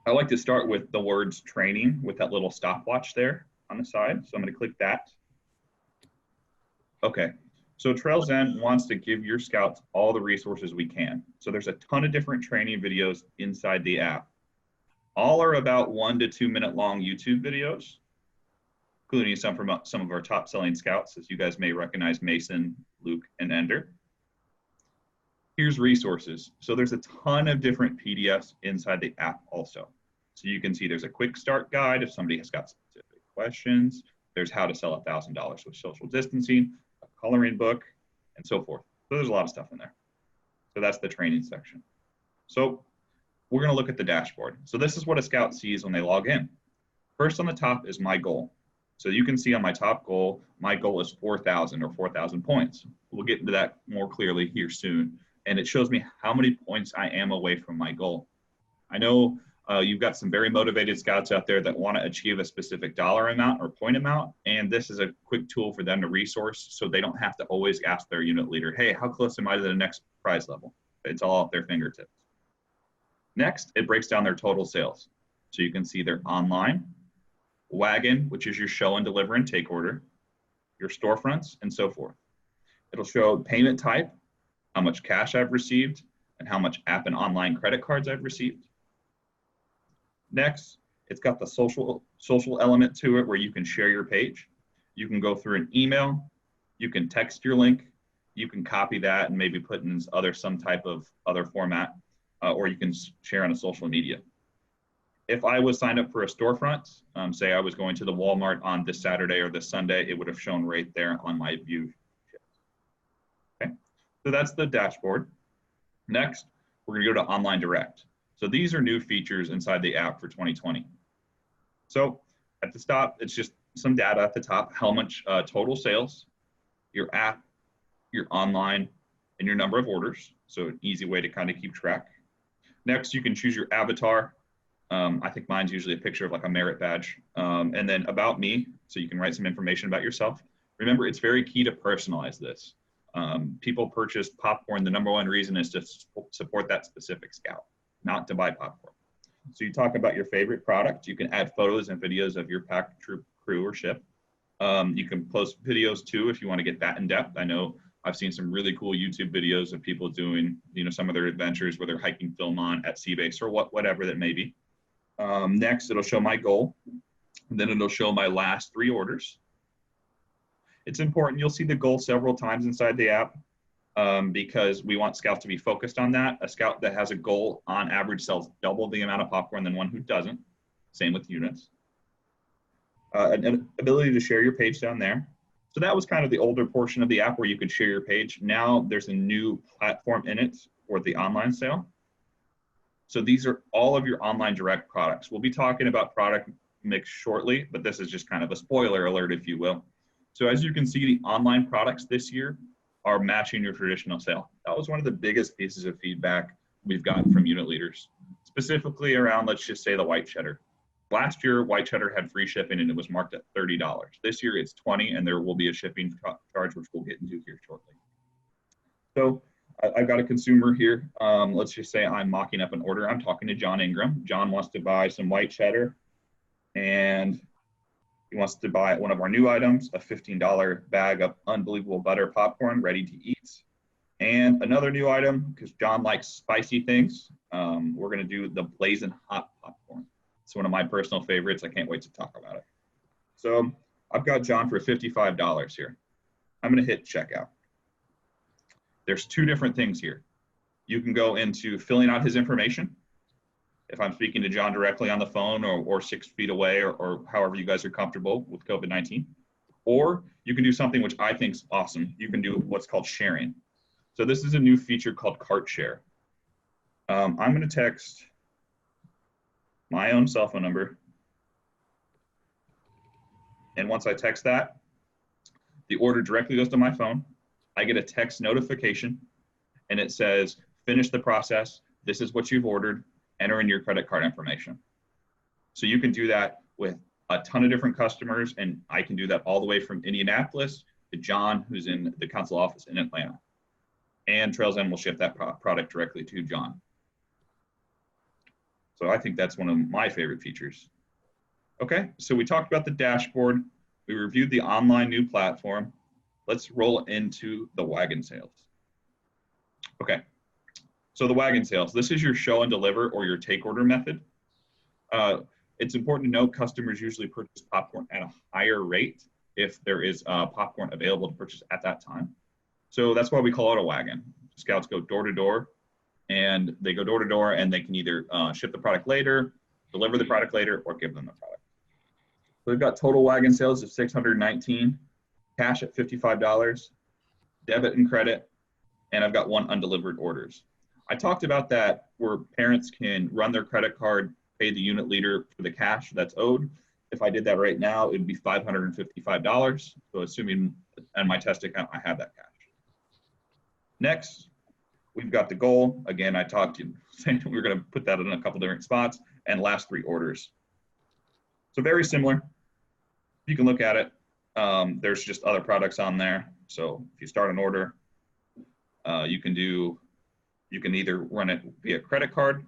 I like to start with the words training with that little stopwatch there on the side. So I'm going to click that. Okay, so Trails N wants to give your scouts all the resources we can. So there's a ton of different training videos inside the app. All are about 1 to 2 minute long YouTube videos, including some from some of our top selling scouts, as you guys may recognize Mason, Luke, and Ender. Here's resources. So there's a ton of different PDFs inside the app also. So you can see there's a quick start guide if somebody has got specific questions. There's how to sell $1,000 with social distancing, a coloring book, and so forth. So there's a lot of stuff in there. So that's the training section. So we're going to look at the dashboard. So this is what a scout sees when they log in. First on the top is my goal. So you can see on my top goal, my goal is 4,000 or 4,000 points. We'll get into that more clearly here soon. And it shows me how many points I am away from my goal. I know you've got some very motivated scouts out there that want to achieve a specific dollar amount or point amount, and this is a quick tool for them to resource so they don't have to always ask their unit leader, hey, how close am I to the next prize level? It's all at their fingertips. Next, it breaks down their total sales. So you can see their online, wagon, which is your show and deliver and take order, your storefronts, and so forth. It'll show payment type, how much cash I've received, and how much app and online credit cards I've received. Next, it's got the social element to it where you can share your page. You can go through an email, you can text your link, you can copy that and maybe put in some type of other format, or you can share on a social media. If I was signed up for a storefront, say I was going to the Walmart on this Saturday or this Sunday, it would have shown right there on my view. Okay, so that's the dashboard. Next, we're going to go to Online Direct. So these are new features inside the app for 2020. So At the top, it's just some data at the top, how much total sales, your app, your online, and your number of orders. So an easy way to kind of keep track. Next, you can choose your avatar. I think mine's usually a picture of like a merit badge. And then about me, so you can write some information about yourself. Remember, it's very key to personalize this. People purchase popcorn. The number one reason is to support that specific scout, not to buy popcorn. So you talk about your favorite product. You can add photos and videos of your pack, troop, crew, or ship. You can post videos too if you want to get that in depth. I know I've seen some really cool YouTube videos of people doing, some of their adventures where they're hiking film on at sea base or whatever that may be. Next, it'll show my goal. And then it'll show my last 3 orders. It's important. You'll see the goal several times inside the app because we want scouts to be focused on that. A scout that has a goal on average sells double the amount of popcorn than one who doesn't. Same with units. An ability to share your page down there. So that was kind of the older portion of the app where you could share your page. Now there's a new platform in it for the online sale. So these are all of your online direct products. We'll be talking about product mix shortly, but this is just kind of a spoiler alert, if you will. So as you can see, the online products this year are matching your traditional sale. That was one of the biggest pieces of feedback we've gotten from unit leaders, specifically around, let's just say, the white cheddar. Last year, white cheddar had free shipping and it was marked at $30. This year it's $20 and there will be a shipping charge, which we'll get into here shortly. So I've got a consumer here. Let's just say I'm mocking up an order. I'm talking to John Ingram. John wants to buy some white cheddar and he wants to buy one of our new items, a $15 bag of Unbelievable Butter popcorn ready to eat. And another new item, because John likes spicy things, we're gonna do the Blazing Hot popcorn. It's one of my personal favorites. I can't wait to talk about it. So I've got John for $55 here. I'm gonna hit checkout. There's 2 different things here. You can go into filling out his information. If I'm speaking to John directly on the phone or 6 feet away or however you guys are comfortable with COVID-19. Or you can do something which I think is awesome. You can do what's called sharing. So this is a new feature called Cart Share. I'm gonna text my own cell phone number. And once I text that, the order directly goes to my phone. I get a text notification and it says, finish the process. This is what you've ordered. Enter in your credit card information. So you can do that with a ton of different customers, and I can do that all the way from Indianapolis to John, who's in the council office in Atlanta. And Trails End will ship that product directly to John. So I think that's one of my favorite features. Okay, so we talked about the dashboard. We reviewed the online new platform. Let's roll into the Wagon Sales. Okay. So the Wagon Sales, this is your show and deliver or your take order method. It's important to note customers usually purchase popcorn at a higher rate if there is popcorn available to purchase at that time. So that's why we call it a wagon. Scouts go door to door and they go door to door and they can either ship the product later, deliver the product later, or give them the product. So we've got total wagon sales of $619, cash at $55, debit and credit, and I've got 1 undelivered orders. I talked about that where parents can run their credit card, pay the unit leader for the cash that's owed. If I did that right now, it would be $555. So assuming on my test account, I have that cash. Next, we've got the goal. Again, I talked to you, saying we're gonna put that in a couple different spots, and last 3 orders. So very similar. You can look at it. There's just other products on there. So if you start an order, you can either run it via credit card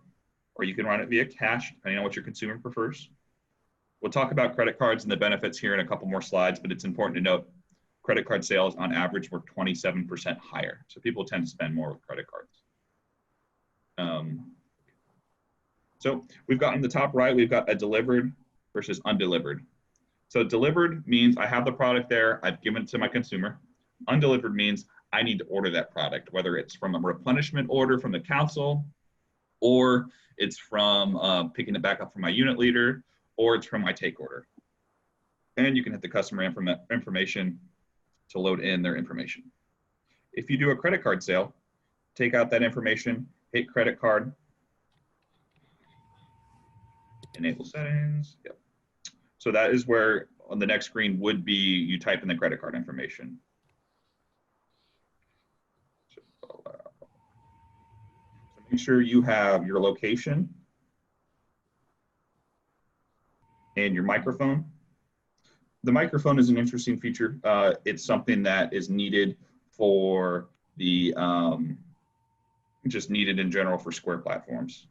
or you can run it via cash, depending on what your consumer prefers. We'll talk about credit cards and the benefits here in a couple more slides, but it's important to note credit card sales on average were 27% higher. So people tend to spend more with credit cards. So we've got in the top right, we've got a delivered versus undelivered. So delivered means I have the product there, I've given it to my consumer. Undelivered means I need to order that product, whether it's from a replenishment order from the council, or it's from picking it back up from my unit leader, or it's from my take order. And you can hit the customer information to load in their information. If you do a credit card sale, take out that information, hit credit card, enable settings, yep. So that is where on the next screen would be you type in the credit card information. So make sure you have your location and your microphone. The microphone is an interesting feature. It's something that is needed for the, just needed in general for Square platforms.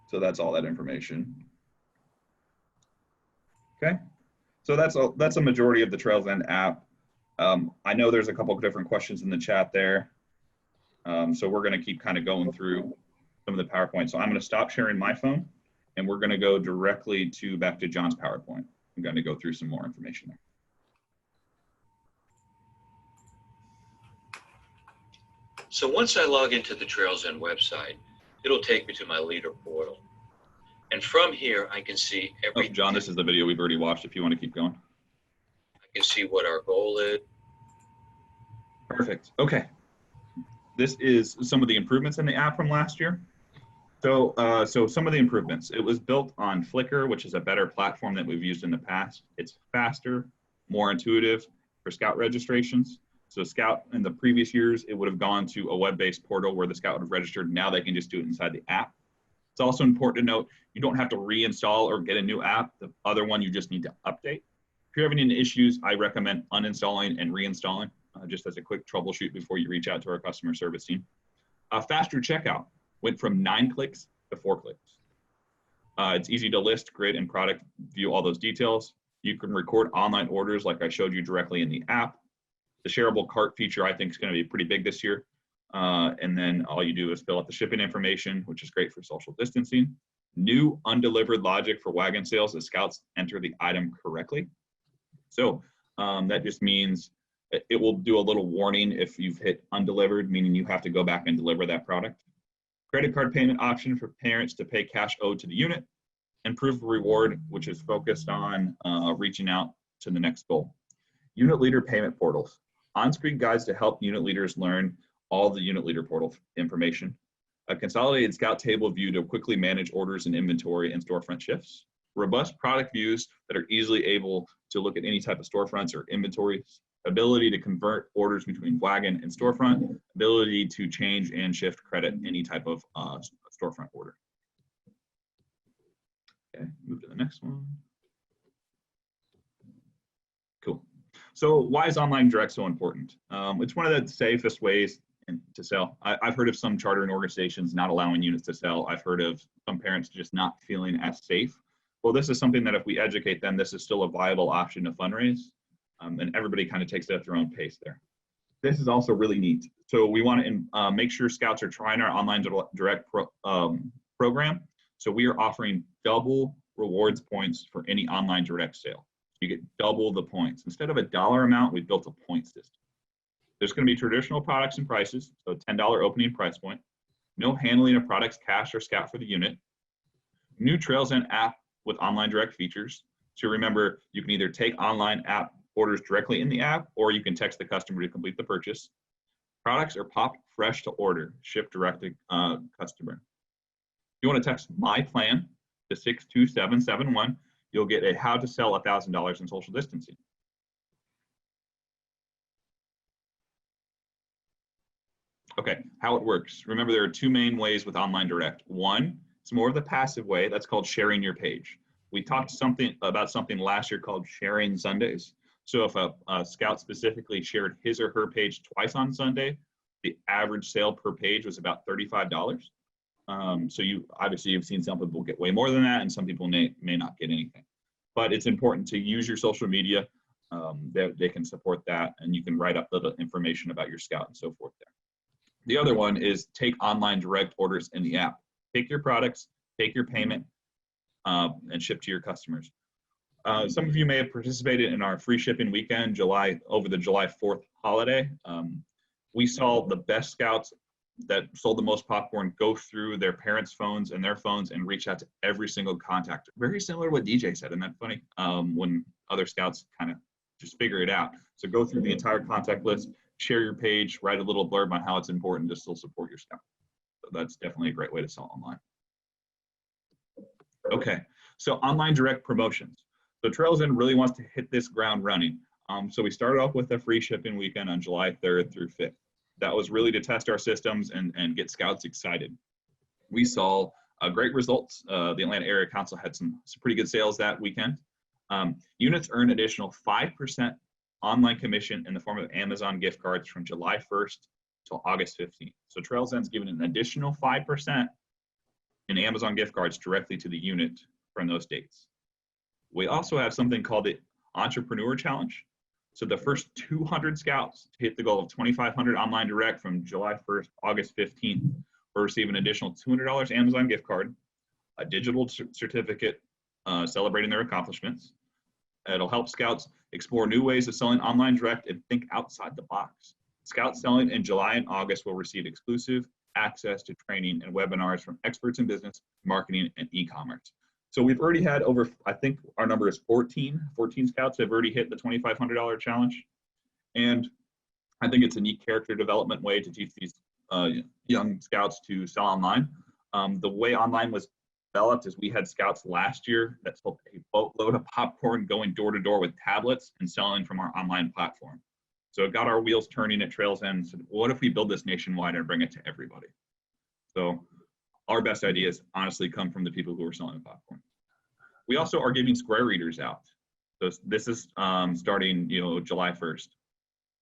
So that's all that information. Okay, so that's a majority of the Trails End app. I know there's a couple of different questions in the chat there. So we're gonna keep kind of going through some of the PowerPoint. So I'm gonna stop sharing my phone and we're gonna go directly back to John's PowerPoint. I'm gonna go through some more information there. So once I log into the Trails End website, it'll take me to my leader portal. And from here, I can see everything. Oh, John, this is the video we've already watched if you want to keep going. I can see what our goal is. Perfect. Okay. This is some of the improvements in the app from last year. So, some of the improvements. It was built on Flickr, which is a better platform that we've used in the past. It's faster, more intuitive for Scout registrations. So Scout in the previous years, it would have gone to a web-based portal where the Scout would have registered. Now they can just do it inside the app. It's also important to note, you don't have to reinstall or get a new app. The other one you just need to update. If you're having any issues, I recommend uninstalling and reinstalling just as a quick troubleshoot before you reach out to our customer service team. Faster checkout went from 9 clicks to 4 clicks. It's easy to list, grid, and product view all those details. You can record online orders like I showed you directly in the app. The shareable cart feature I think is going to be pretty big this year. And then all you do is fill out the shipping information, which is great for social distancing. New undelivered logic for Wagon Sales as Scouts enter the item correctly. So that just means it will do a little warning if you've hit undelivered, meaning you have to go back and deliver that product. Credit card payment option for parents to pay cash owed to the unit. And proof of reward, which is focused on reaching out to the next goal. Unit leader payment portals. On-screen guides to help unit leaders learn all the unit leader portal information. A consolidated Scout table view to quickly manage orders and inventory and storefront shifts. Robust product views that are easily able to look at any type of storefronts or inventories. Ability to convert orders between Wagon and storefront. Ability to change and shift credit any type of storefront order. Okay, move to the next one. Cool. So why is online direct so important? It's one of the safest ways to sell. I've heard of some chartering organizations not allowing units to sell. I've heard of some parents just not feeling as safe. Well, this is something that if we educate them, this is still a viable option to fundraise. And everybody kind of takes it at their own pace there. This is also really neat. So we want to make sure Scouts are trying our online direct program. So we are offering double rewards points for any online direct sale. You get double the points. Instead of a dollar amount, we built a point system. There's going to be traditional products and prices, so $10 opening price point. No handling of products, cash, or Scout for the unit. New Trails End app with online direct features. So remember, you can either take online app orders directly in the app, or you can text the customer to complete the purchase. Products are popped fresh to order, shipped direct to customer. If you want to text my plan to 62771, you'll get a how to sell $1,000 in social distancing. Okay, how it works. Remember, there are 2 main ways with online direct. One, it's more of the passive way. That's called sharing your page. We talked about something last year called sharing Sundays. So if a Scout specifically shared his or her page twice on Sunday, the average sale per page was about $35. So you've seen some people get way more than that, and some people may not get anything. But it's important to use your social media. They can support that, and you can write up the information about your Scout and so forth there. The other one is take online direct orders in the app. Take your products, take your payment, and ship to your customers. Some of you may have participated in our free shipping weekend over the July 4th holiday. We saw the best Scouts that sold the most popcorn go through their parents' phones and their phones and reach out to every single contact. Very similar to what DJ said, isn't that funny? When other Scouts kind of just figure it out. So go through the entire contact list, share your page, write a little blurb on how it's important to still support your Scout. So that's definitely a great way to sell online. Okay, So online direct promotions. So Trails In really wants to hit this ground running. So we started off with a free shipping weekend on July 3rd through 5th. That was really to test our systems and get scouts excited. We saw great results. The Atlanta Area Council had some pretty good sales that weekend. Units earn additional 5% online commission in the form of Amazon gift cards from July 1st till August 15th. So Trails End's given an additional 5% in Amazon gift cards directly to the unit from those dates. We also have something called the Entrepreneur Challenge. So the first 200 scouts to hit the goal of 2,500 online direct from July 1st, August 15th will receive an additional $200 Amazon gift card, a digital certificate celebrating their accomplishments. It'll help scouts explore new ways of selling online direct and think outside the box. Scouts selling in July and August will receive exclusive access to training and webinars from experts in business, marketing, and e-commerce. So we've already had over, I think our number is 14 scouts have already hit the $2,500 challenge. And I think it's a neat character development way to teach these young scouts to sell online. The way online was developed is we had scouts last year that sold a boatload of popcorn going door to door with tablets and selling from our online platform. So it got our wheels turning at Trails End and said, what if we build this nationwide and bring it to everybody? So our best ideas honestly come from the people who are selling the popcorn. We also are giving square readers out. So this is starting, July 1st,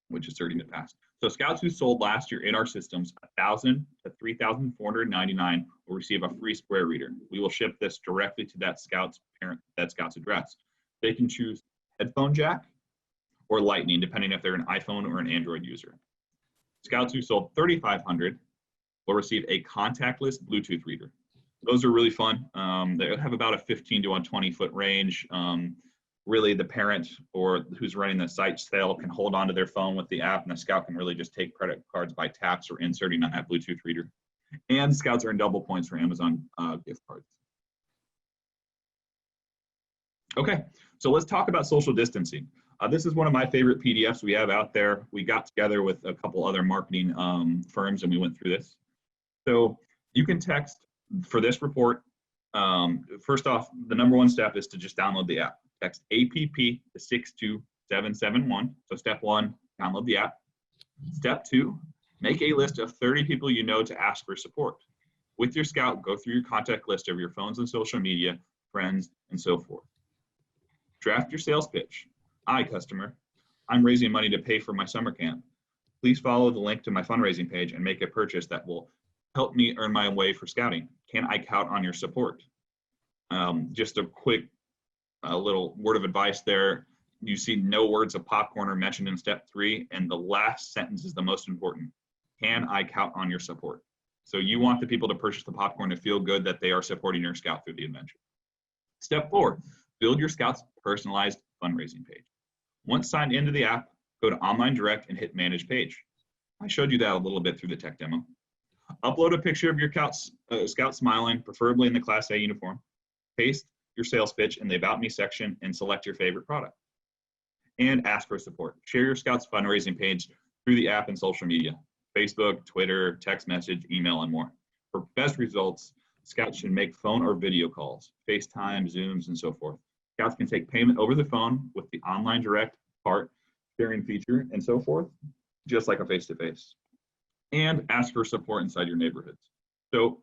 which is starting to pass. So scouts who sold last year in our systems, 1,000 to 3,499 will receive a free square reader. We will ship this directly to that scout's address. They can choose headphone jack or Lightning, depending if they're an iPhone or an Android user. Scouts who sold 3,500 will receive a contactless Bluetooth reader. Those are really fun. They have about a 15 to 20-foot range. Really, the parent or who's running the site sale can hold onto their phone with the app, and the scout can really just take credit cards by taps or inserting on that Bluetooth reader. And scouts earn double points for Amazon gift cards. Okay, so let's talk about social distancing. This is one of my favorite PDFs we have out there. We got together with a couple other marketing firms and we went through this. So you can text for this report. First off, the number one step is to just download the app. Text APP to 62771. So step one, download the app. Step two, make a list of 30 people you know to ask for support. With your scout, go through your contact list of your phones and social media, friends, and so forth. Draft your sales pitch. Hi, customer. I'm raising money to pay for my summer camp. Please follow the link to my fundraising page and make a purchase that will help me earn my way for scouting. Can I count on your support? Just a quick little word of advice there. You see no words of popcorn are mentioned in step 3, and the last sentence is the most important. Can I count on your support? So you want the people to purchase the popcorn to feel good that they are supporting your scout through the adventure. Step 4, build your scout's personalized fundraising page. Once signed into the app, go to Online Direct and hit Manage Page. I showed you that a little bit through the tech demo. Upload a picture of your scout smiling, preferably in the Class A uniform. Paste your sales pitch in the About Me section and select your favorite product. And ask for support. Share your scout's fundraising page through the app and social media, Facebook, Twitter, text message, email, and more. For best results, scouts should make phone or video calls, FaceTime, Zooms, and so forth. Scouts can take payment over the phone with the Online Direct part, sharing feature, and so forth, just like a face-to-face. And ask for support inside your neighborhoods. So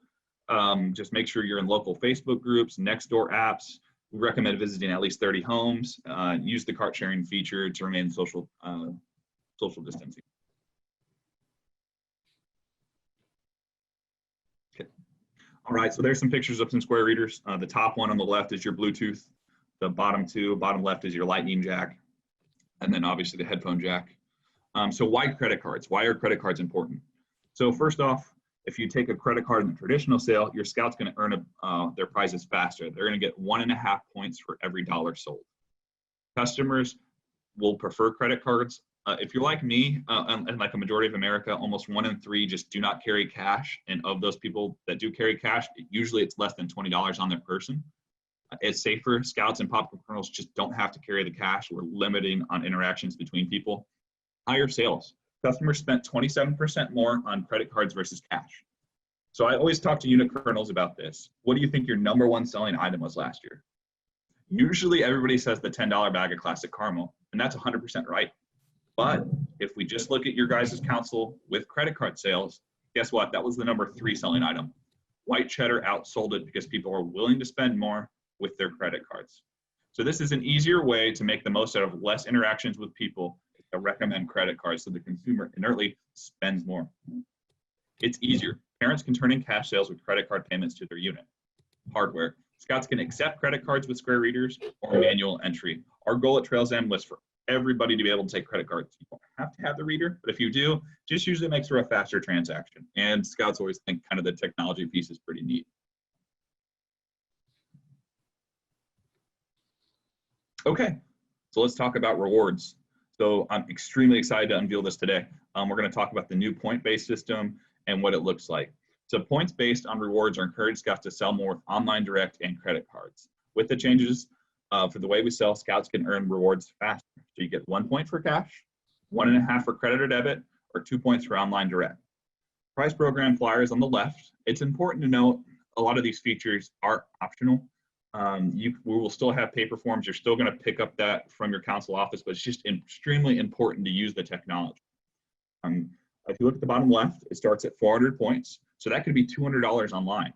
just make sure you're in local Facebook groups, Nextdoor apps. We recommend visiting at least 30 homes. Use the cart sharing feature to remain social distancing. Okay. All right, so there's some pictures of some square readers. The top one on the left is your Bluetooth. The bottom left is your Lightning jack. And then obviously the headphone jack. So why credit cards? Why are credit cards important? So first off, if you take a credit card in the traditional sale, your scout's going to earn their prizes faster. They're going to get 1.5 points for every dollar sold. Customers will prefer credit cards. If you're like me, and like a majority of America, almost 1 in 3 just do not carry cash. And of those people that do carry cash, usually it's less than $20 on their person. It's safer. Scouts and popcorn kernels just don't have to carry the cash. We're limiting on interactions between people. Higher sales. Customers spent 27% more on credit cards versus cash. So I always talk to unit kernels about this. What do you think your #1 selling item was last year? Usually everybody says the $10 bag of classic caramel, and that's 100% right. But if we just look at your guys' council with credit card sales, guess what? That was the number 3 selling item. White cheddar outsold it because people are willing to spend more with their credit cards. So this is an easier way to make the most out of less interactions with people to recommend credit cards so the consumer inertly spends more. It's easier. Parents can turn in cash sales with credit card payments to their unit. Hardware. Scouts can accept credit cards with square readers or manual entry. Our goal at Trails End was for everybody to be able to take credit cards. You don't have to have the reader, but if you do, just usually makes for a faster transaction. And Scouts always think kind of the technology piece is pretty neat. Okay, so let's talk about rewards. So I'm extremely excited to unveil this today. We're going to talk about the new point-based system and what it looks like. So points based on rewards are encouraged Scouts to sell more with online direct and credit cards. With the changes for the way we sell, Scouts can earn rewards faster. So you get 1 point for cash, 1.5 for credit or debit, or 2 points for online direct. Price program flyers on the left. It's important to note a lot of these features are optional. We will still have paper forms. You're still going to pick up that from your council office, but it's just extremely important to use the technology. If you look at the bottom left, it starts at 400 points. So that could be $200 online,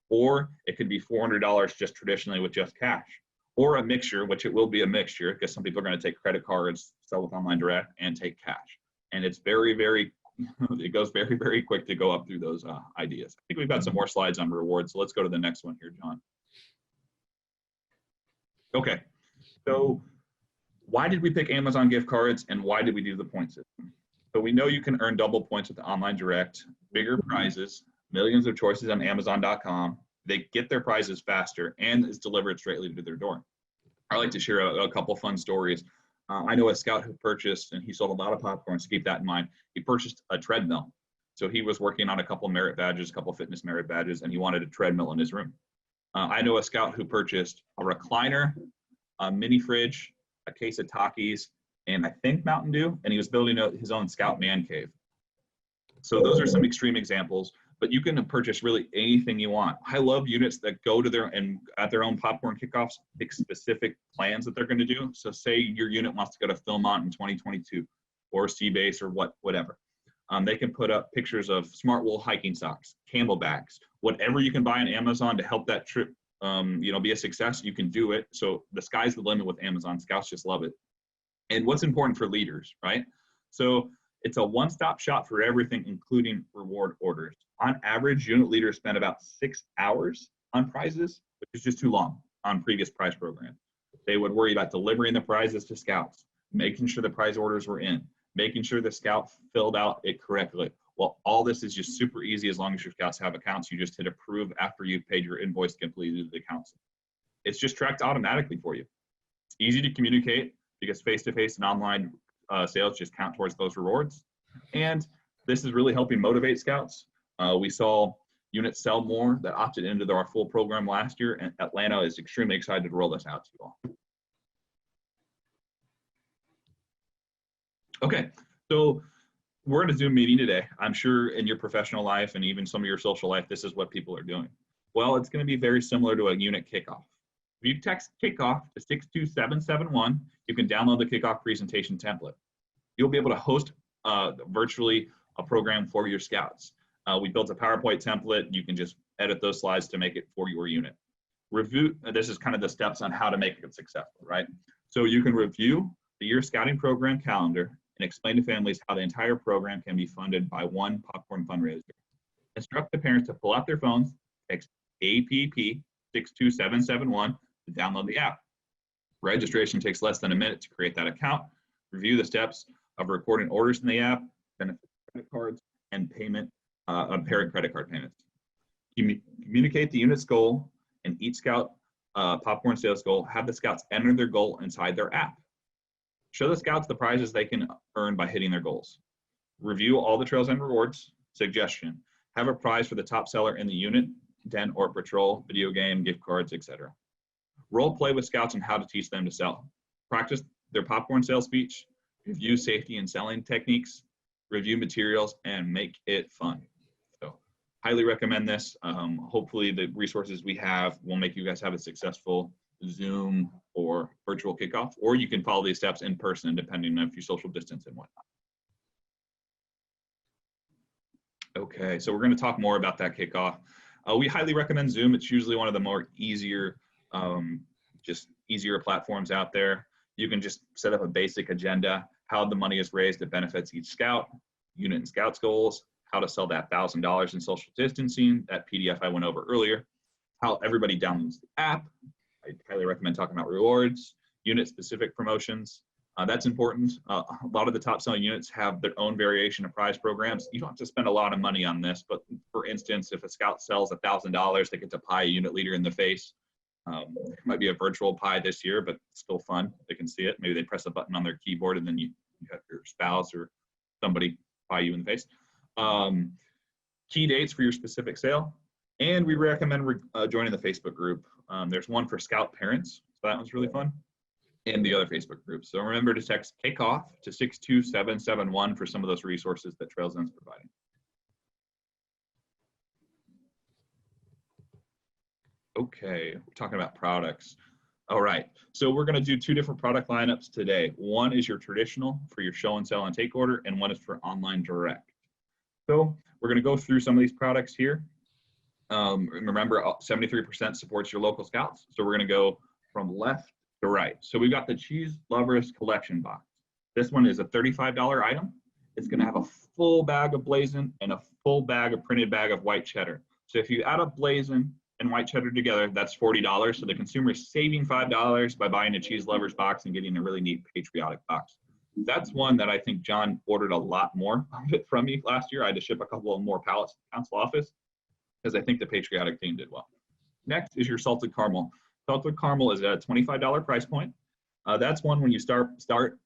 or it could be $400 just traditionally with just cash, or a mixture, which it will be a mixture because some people are going to take credit cards, sell with online direct, and take cash. And it's very, very, it goes very, very quick to go up through those ideas. I think we've got some more slides on rewards. So let's go to the next one here, John. Okay, so why did we pick Amazon gift cards and why did we do the point system? So we know you can earn double points with the online direct, bigger prizes, millions of choices on Amazon.com. They get their prizes faster and it's delivered straightly to their door. I like to share a couple fun stories. I know a Scout who purchased, and he sold a lot of popcorn, so keep that in mind. He purchased a treadmill. So he was working on a couple merit badges, a couple fitness merit badges, and he wanted a treadmill in his room. I know a Scout who purchased a recliner, a mini fridge, a case of Takis, and I think Mountain Dew, and he was building his own Scout man cave. So those are some extreme examples, but you can purchase really anything you want. I love units that go to at their own popcorn kickoffs, pick specific plans that they're going to do. So say your unit wants to go to Philmont in 2022 or Seabase or whatever. They can put up pictures of smart wool hiking socks, Camelbacks, whatever you can buy on Amazon to help that trip be a success. You can do it. So the sky's the limit with Amazon. Scouts just love it. And what's important for leaders, right? So it's a one-stop shop for everything, including reward orders. On average, unit leaders spend about 6 hours on prizes, which is just too long on previous prize programs. They would worry about delivering the prizes to Scouts, making sure the prize orders were in, making sure the Scout filled out it correctly. Well, all this is just super easy as long as your Scouts have accounts. You just hit approve after you've paid your invoice completely to the council. It's just tracked automatically for you. It's easy to communicate because face-to-face and online sales just count towards those rewards. And this is really helping motivate Scouts. We saw units sell more that opted into our full program last year, and Atlanta is extremely excited to roll this out to you all. Okay, so we're in a Zoom meeting today. I'm sure in your professional life and even some of your social life, this is what people are doing. Well, it's going to be very similar to a unit kickoff. If you text kickoff to 62771, you can download the kickoff presentation template. You'll be able to host virtually a program for your Scouts. We built a PowerPoint template. You can just edit those slides to make it for your unit. Review, this is kind of the steps on how to make it successful, right? So you can review the year scouting program calendar and explain to families how the entire program can be funded by one popcorn fundraiser. Instruct the parents to pull out their phones, text APP 62771 to download the app. Registration takes less than a minute to create that account. Review the steps of recording orders in the app, benefit credit cards, and payment of parent credit card payments. Communicate the unit's goal, and each Scout popcorn sales goal. Have the Scouts enter their goal inside their app. Show the Scouts the prizes they can earn by hitting their goals. Review all the Trails End rewards. Suggestion: have a prize for the top seller in the unit, den or patrol, video game, gift cards, etc. Role play with Scouts on how to teach them to sell. Practice their popcorn sales speech. Review safety and selling techniques. Review materials and make it fun. So highly recommend this. Hopefully the resources we have will make you guys have a successful Zoom, or virtual kickoff, or you can follow these steps in person, depending on if you social distance and whatnot. Okay, so we're going to talk more about that kickoff. We highly recommend Zoom. It's usually one of the more easier platforms out there. You can just set up a basic agenda, how the money is raised that benefits each scout, unit and scouts goals, how to sell that $1,000 in social distancing, that PDF I went over earlier, how everybody downloads the app. I highly recommend talking about rewards, unit specific promotions. That's important. A lot of the top selling units have their own variation of prize programs. You don't have to spend a lot of money on this, but for instance, if a scout sells $1,000, they get to pie a unit leader in the face. It might be a virtual pie this year, but still fun. They can see it. Maybe they press a button on their keyboard and then you have your spouse or somebody pie you in the face. Key dates for your specific sale. And we recommend joining the Facebook group. There's one for scout parents, so that one's really fun, and the other Facebook group. So remember to text Kickoff to 62771 for some of those resources that Trails End's providing. Okay, we're talking about products. All right, so we're going to do two different product lineups today. One is your traditional for your show and sell and take order, and one is for online direct. So we're going to go through some of these products here. Remember, 73% supports your local scouts. So we're going to go from left to right. So we've got the Cheese Lovers Collection Box. This one is a $35 item. It's going to have a full bag of blazon and a full bag of printed bag of white cheddar. So if you add up blazon and white cheddar together, that's $40. So the consumer is saving $5 by buying a Cheese Lovers box and getting a really neat patriotic box. That's one that I think John ordered a lot more of it from me last year. I had to ship a couple of more pallets to the council office because I think the patriotic theme did well. Next is your salted caramel. Salted caramel is at a $25 price point. That's one when you start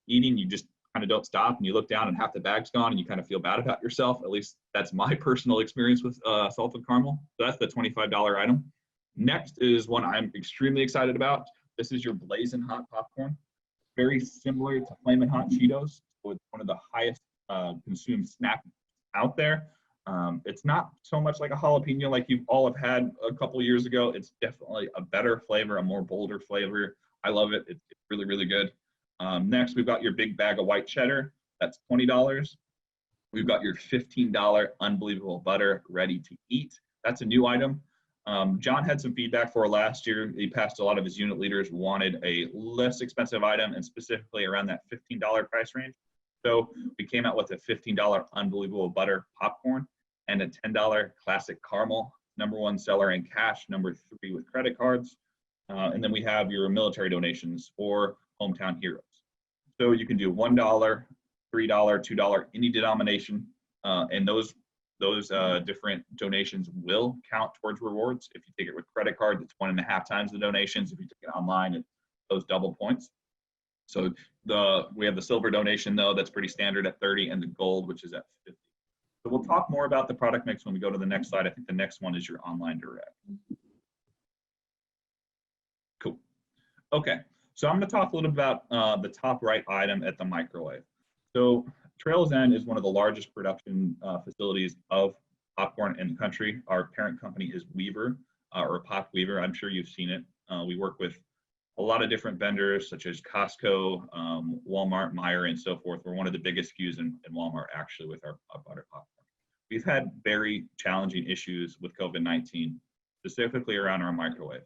eating, you just kind of don't stop and you look down and half the bag's gone and you kind of feel bad about yourself. At least that's my personal experience with salted caramel. So that's the $25 item. Next is one I'm extremely excited about. This is your Blazing Hot popcorn. Very similar to Flamin' Hot Cheetos. So it's one of the highest consumed snacks out there. It's not so much like a jalapeno like you all have had a couple years ago. It's definitely a better flavor, a more bolder flavor. I love it. It's really, really good. Next, we've got your big bag of white cheddar. That's $20. We've got your $15 Unbelievable Butter ready to eat. That's a new item. John had some feedback for last year. He passed a lot of his unit leaders wanted a less expensive item and specifically around that $15 price range. So we came out with a $15 Unbelievable Butter popcorn and a $10 classic caramel, #1 seller in cash, #3 with credit cards. And then we have your military donations or hometown heroes. So you can do $1, $3, $2, any denomination, and those different donations will count towards rewards. If you take it with credit card, it's 1.5 times the donations. If you take it online, it's those double points. So we have the silver donation though, that's pretty standard at 30, and the gold, which is at 50. So we'll talk more about the product mix when we go to the next slide. I think the next one is your online direct. Cool. Okay, so I'm going to talk a little bit about the top right item at the microwave. So Trails End is one of the largest production facilities of popcorn in the country. Our parent company is Weaver, or Pop Weaver. I'm sure you've seen it. We work with a lot of different vendors such as Costco, Walmart, Meijer, and so forth. We're one of the biggest SKUs in Walmart actually with our butter popcorn. We've had very challenging issues with COVID-19, specifically around our microwave.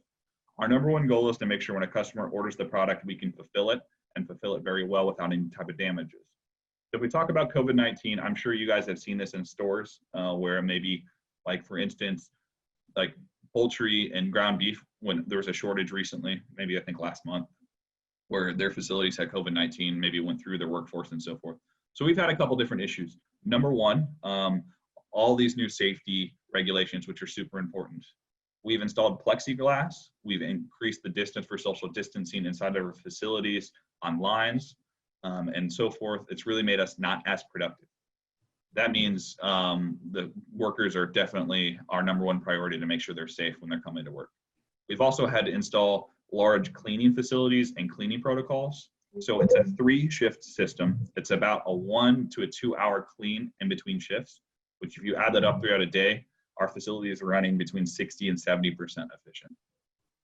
Our #1 goal is to make sure when a customer orders the product, we can fulfill it and fulfill it very well without any type of damages. If we talk about COVID-19, I'm sure you guys have seen this in stores where maybe, like for instance, like poultry and ground beef, when there was a shortage recently, maybe I think last month, where their facilities had COVID-19, maybe went through their workforce and so forth. So we've had a couple different issues. #1, all these new safety regulations, which are super important. We've installed plexiglass. We've increased the distance for social distancing inside of our facilities, on lines, and so forth. It's really made us not as productive. That means the workers are definitely our #1 priority to make sure they're safe when they're coming to work. We've also had to install large cleaning facilities and cleaning protocols. So it's a 3-shift system. It's about a 1 to 2 hour clean in between shifts, which if you add that up throughout a day, our facility is running between 60 and 70% efficient.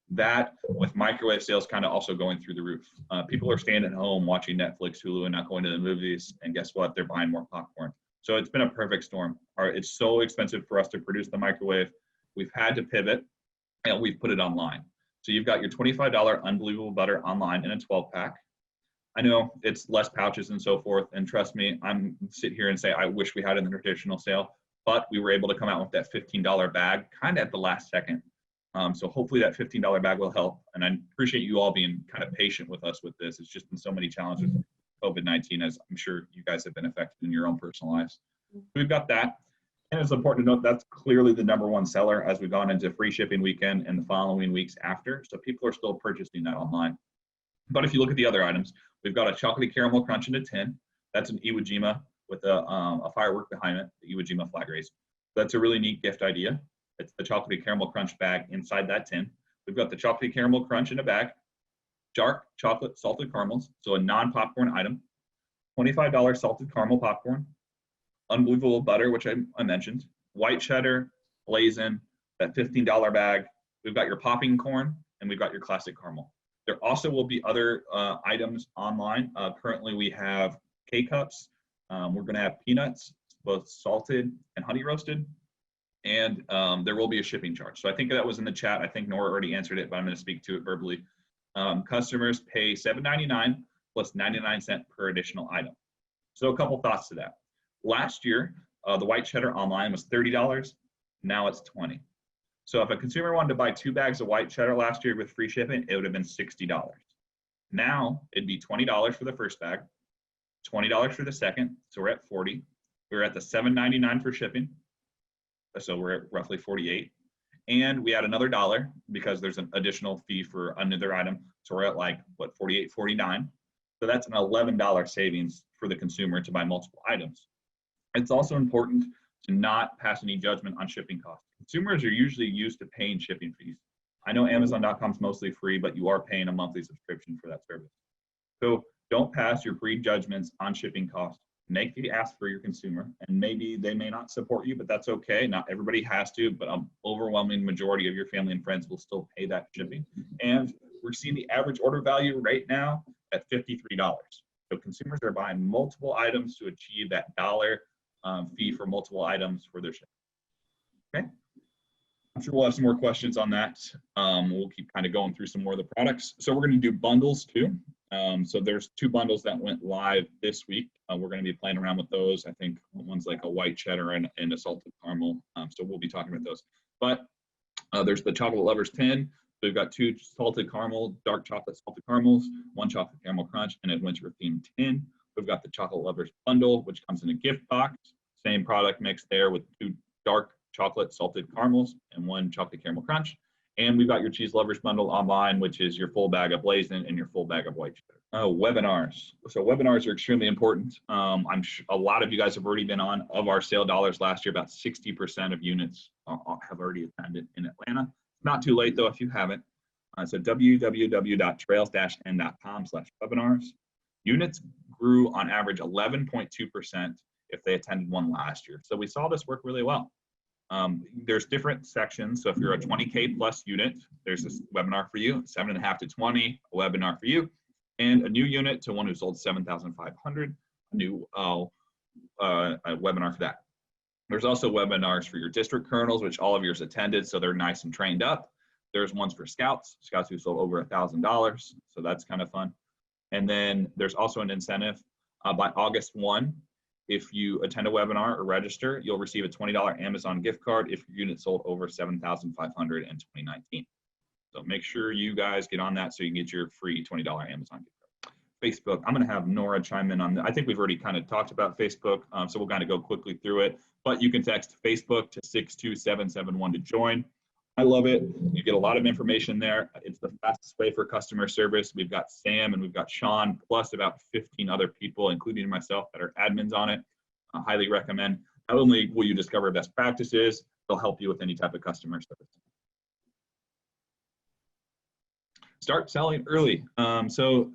That with microwave sales kind of also going through the roof. People are staying at home watching Netflix, Hulu, and not going to the movies. And guess what? They're buying more popcorn. So it's been a perfect storm. It's so expensive for us to produce the microwave. We've had to pivot, and we've put it online. So you've got your $25 Unbelievable Butter online in a 12-pack. I know it's less pouches and so forth. And trust me, I'm sit here and say, I wish we had it in the traditional sale, but we were able to come out with that $15 bag kind of at the last second. So hopefully that $15 bag will help. And I appreciate you all being kind of patient with us with this. It's just been so many challenges with COVID-19, as I'm sure you guys have been affected in your own personal lives. So we've got that. And it's important to note that's clearly the #1 seller as we've gone into free shipping weekend and the following weeks after. So people are still purchasing that online. But if you look at the other items, we've got a chocolatey caramel crunch in a tin. That's an Iwo Jima with a firework behind it, the Iwo Jima flag race. That's a really neat gift idea. It's the chocolatey caramel crunch bag inside that tin. We've got the chocolatey caramel crunch in a bag, dark chocolate salted caramels, so a non-popcorn item, $25 salted caramel popcorn, Unbelievable Butter, which I mentioned, white cheddar, blazing, that $15 bag. We've got your popping corn, and we've got your classic caramel. There also will be other items online. Currently, we have K-Cups. We're going to have peanuts, both salted and honey roasted. And there will be a shipping charge. So I think that was in the chat. I think Nora already answered it, but I'm going to speak to it verbally. Customers pay $7.99 plus 99 cents per additional item. So a couple thoughts to that. Last year, the white cheddar online was $30. Now it's $20. So if a consumer wanted to buy 2 bags of white cheddar last year with free shipping, it would have been $60. Now it'd be $20 for the first bag, $20 for the second. So we're at $40. We're at the $7.99 for shipping. So we're at roughly $48. And we add another $1 because there's an additional fee for another item. So we're at like, what, $48, $49. So that's an $11 savings for the consumer to buy multiple items. It's also important to not pass any judgment on shipping costs. Consumers are usually used to paying shipping fees. I know Amazon.com is mostly free, but you are paying a monthly subscription for that service. So don't pass your prejudgments on shipping costs. Make the ask for your consumer, and maybe they may not support you, but that's okay. Not everybody has to, but an overwhelming majority of your family and friends will still pay that shipping. And we're seeing the average order value right now at $53. So consumers are buying multiple items to achieve that dollar fee for multiple items for their shipping. Okay. I'm sure we'll have some more questions on that. We'll keep kind of going through some more of the products. So we're going to do bundles too. So there's 2 bundles that went live this week. We're going to be playing around with those. I think one's like a white cheddar and a salted caramel. So we'll be talking about those. But there's the Chocolate Lovers 10. So we've got 2 salted caramel, dark chocolate salted caramels, 1 chocolate caramel crunch, and a winter themed tin. We've got the Chocolate Lovers bundle, which comes in a gift box. Same product mix there with 2 dark chocolate salted caramels and 1 chocolate caramel crunch. And we've got your Cheese Lovers bundle online, which is your full bag of blazing and your full bag of white cheddar. Webinars. So webinars are extremely important. I'm sure a lot of you guys have already been on. Of our sale dollars last year, about 60% of units have already attended in Atlanta. Not too late though if you haven't. So www.trails-n.com/webinars. Units grew on average 11.2% if they attended one last year. So we saw this work really well. There's different sections. So if you're a 20K plus unit, there's this webinar for you, 7.5 to 20, a webinar for you, and a new unit to one who sold 7,500, a new a webinar for that. There's also webinars for your district colonels, which all of yours attended, so they're nice and trained up. There's ones for scouts who sold over $1,000, so that's kind of fun. And then there's also an incentive by August 1. If you attend a webinar or register, you'll receive a $20 Amazon gift card if your unit sold over 7,500 in 2019. So make sure you guys get on that so you can get your free $20 Amazon gift card. Facebook, I'm going to have Nora chime in on that. I think we've already kind of talked about Facebook, so we'll kind of go quickly through it. But you can text Facebook to 62771 to join. I love it. You get a lot of information there. It's the fastest way for customer service. We've got Sam and we've got Sean, plus about 15 other people, including myself, that are admins on it. I highly recommend. Not only will you discover best practices, they'll help you with any type of customer service. Start selling early. So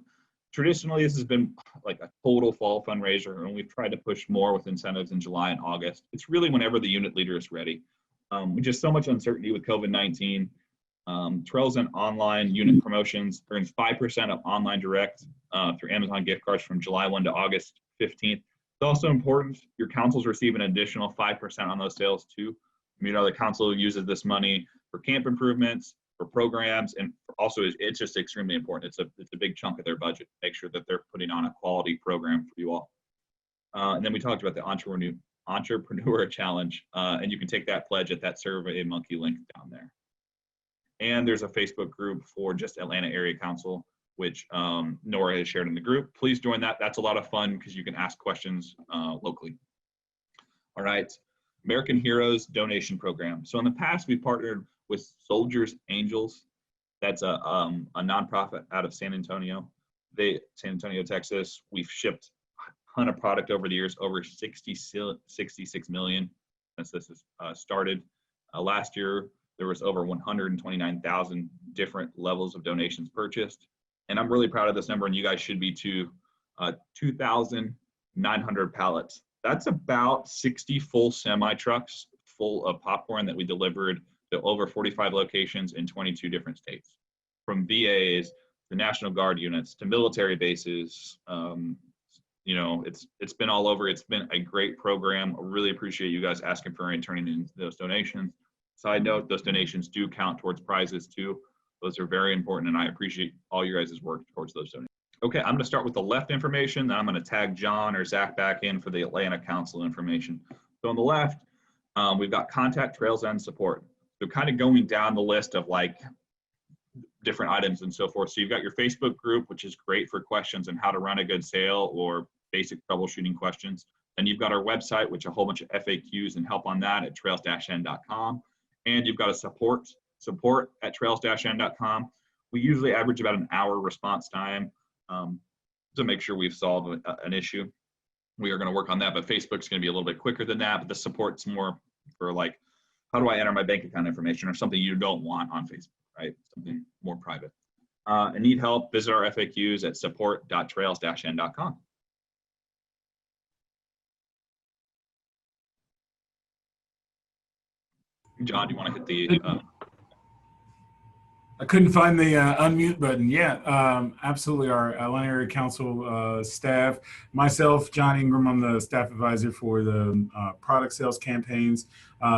traditionally, this has been like a total fall fundraiser, and we've tried to push more with incentives in July and August. It's really whenever the unit leader is ready. Just so much uncertainty with COVID-19. Trails and online unit promotions earns 5% of online direct through Amazon gift cards from July 1 to August 15th. It's also important your councils receive an additional 5% on those sales too. You know, the council uses this money for camp improvements, for programs, and also it's just extremely important. It's a big chunk of their budget. Make sure that they're putting on a quality program for you all. And then we talked about the Entrepreneur Challenge, and you can take that pledge at that Survey Monkey link down there. And there's a Facebook group for just Atlanta Area Council, which Nora has shared in the group. Please join that. That's a lot of fun because you can ask questions locally. All right, American Heroes Donation Program. So in the past, we partnered with Soldiers Angels. That's a nonprofit out of San Antonio, Texas. We've shipped a ton of product over the years, over 66 million since this has started. Last year, there was over 129,000 different levels of donations purchased. And I'm really proud of this number, and you guys should be too. 2,900 pallets. That's about 60 full semi trucks full of popcorn that we delivered to over 45 locations in 22 different states. From VAs, the National Guard units, to military bases. You know, it's been all over. It's been a great program. I really appreciate you guys asking for and turning in those donations. Side note, those donations do count towards prizes too. Those are very important, and I appreciate all you guys' work towards those donations. Okay, I'm gonna start with the left information, then I'm gonna tag John or Zach back in for the Atlanta Council information. So on the left, we've got contact, trails, and support. So kind of going down the list of like different items and so forth. So you've got your Facebook group, which is great for questions on how to run a good sale or basic troubleshooting questions. Then you've got our website, which a whole bunch of FAQs and help on that at trails-n.com. And you've got a support at trails-n.com. We usually average about an hour response time to make sure we've solved an issue. We are going to work on that, but Facebook's going to be a little bit quicker than that. But the support's more for like, how do I enter my bank account information or something you don't want on Facebook, right? Something more private. And need help, visit our FAQs at support.trails-n.com. John, do you want to hit the I couldn't find the unmute button. Yeah, absolutely. Our Atlanta Area Council staff, myself, John Ingram, I'm the staff advisor for the product sales campaigns.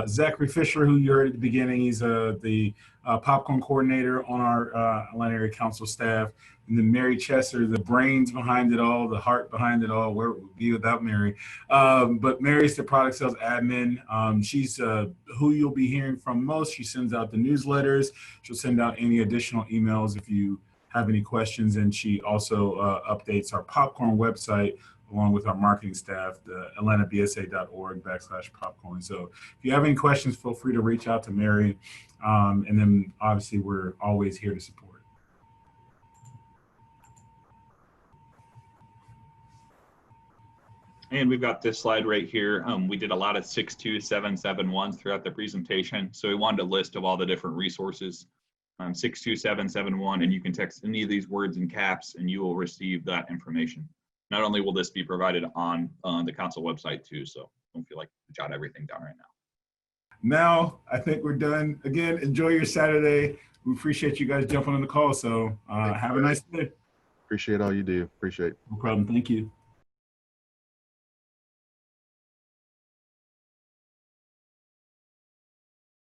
Zachary Fisher, who you heard at the beginning, he's the popcorn coordinator on our Atlanta Area Council staff. And then Mary Chesser, the brains behind it all, the heart behind it all. Where would we be without Mary? But Mary's the product sales admin. She's who you'll be hearing from most. She sends out the newsletters. She'll send out any additional emails if you have any questions. And she also updates our popcorn website along with our marketing staff, the atlantabsa.org/popcorn. So if you have any questions, feel free to reach out to Mary. And then obviously we're always here to support. And we've got this slide right here. We did a lot of 62771s throughout the presentation. So we wanted a list of all the different resources. 62771, and you can text any of these words in caps and you will receive that information. Not only will this be provided on the council website too, so don't feel like jot everything down right now. Now, I think we're done. Again, enjoy your Saturday. We appreciate you guys jumping on the call. So have a nice day. Appreciate all you do. Appreciate it. No problem. Thank you.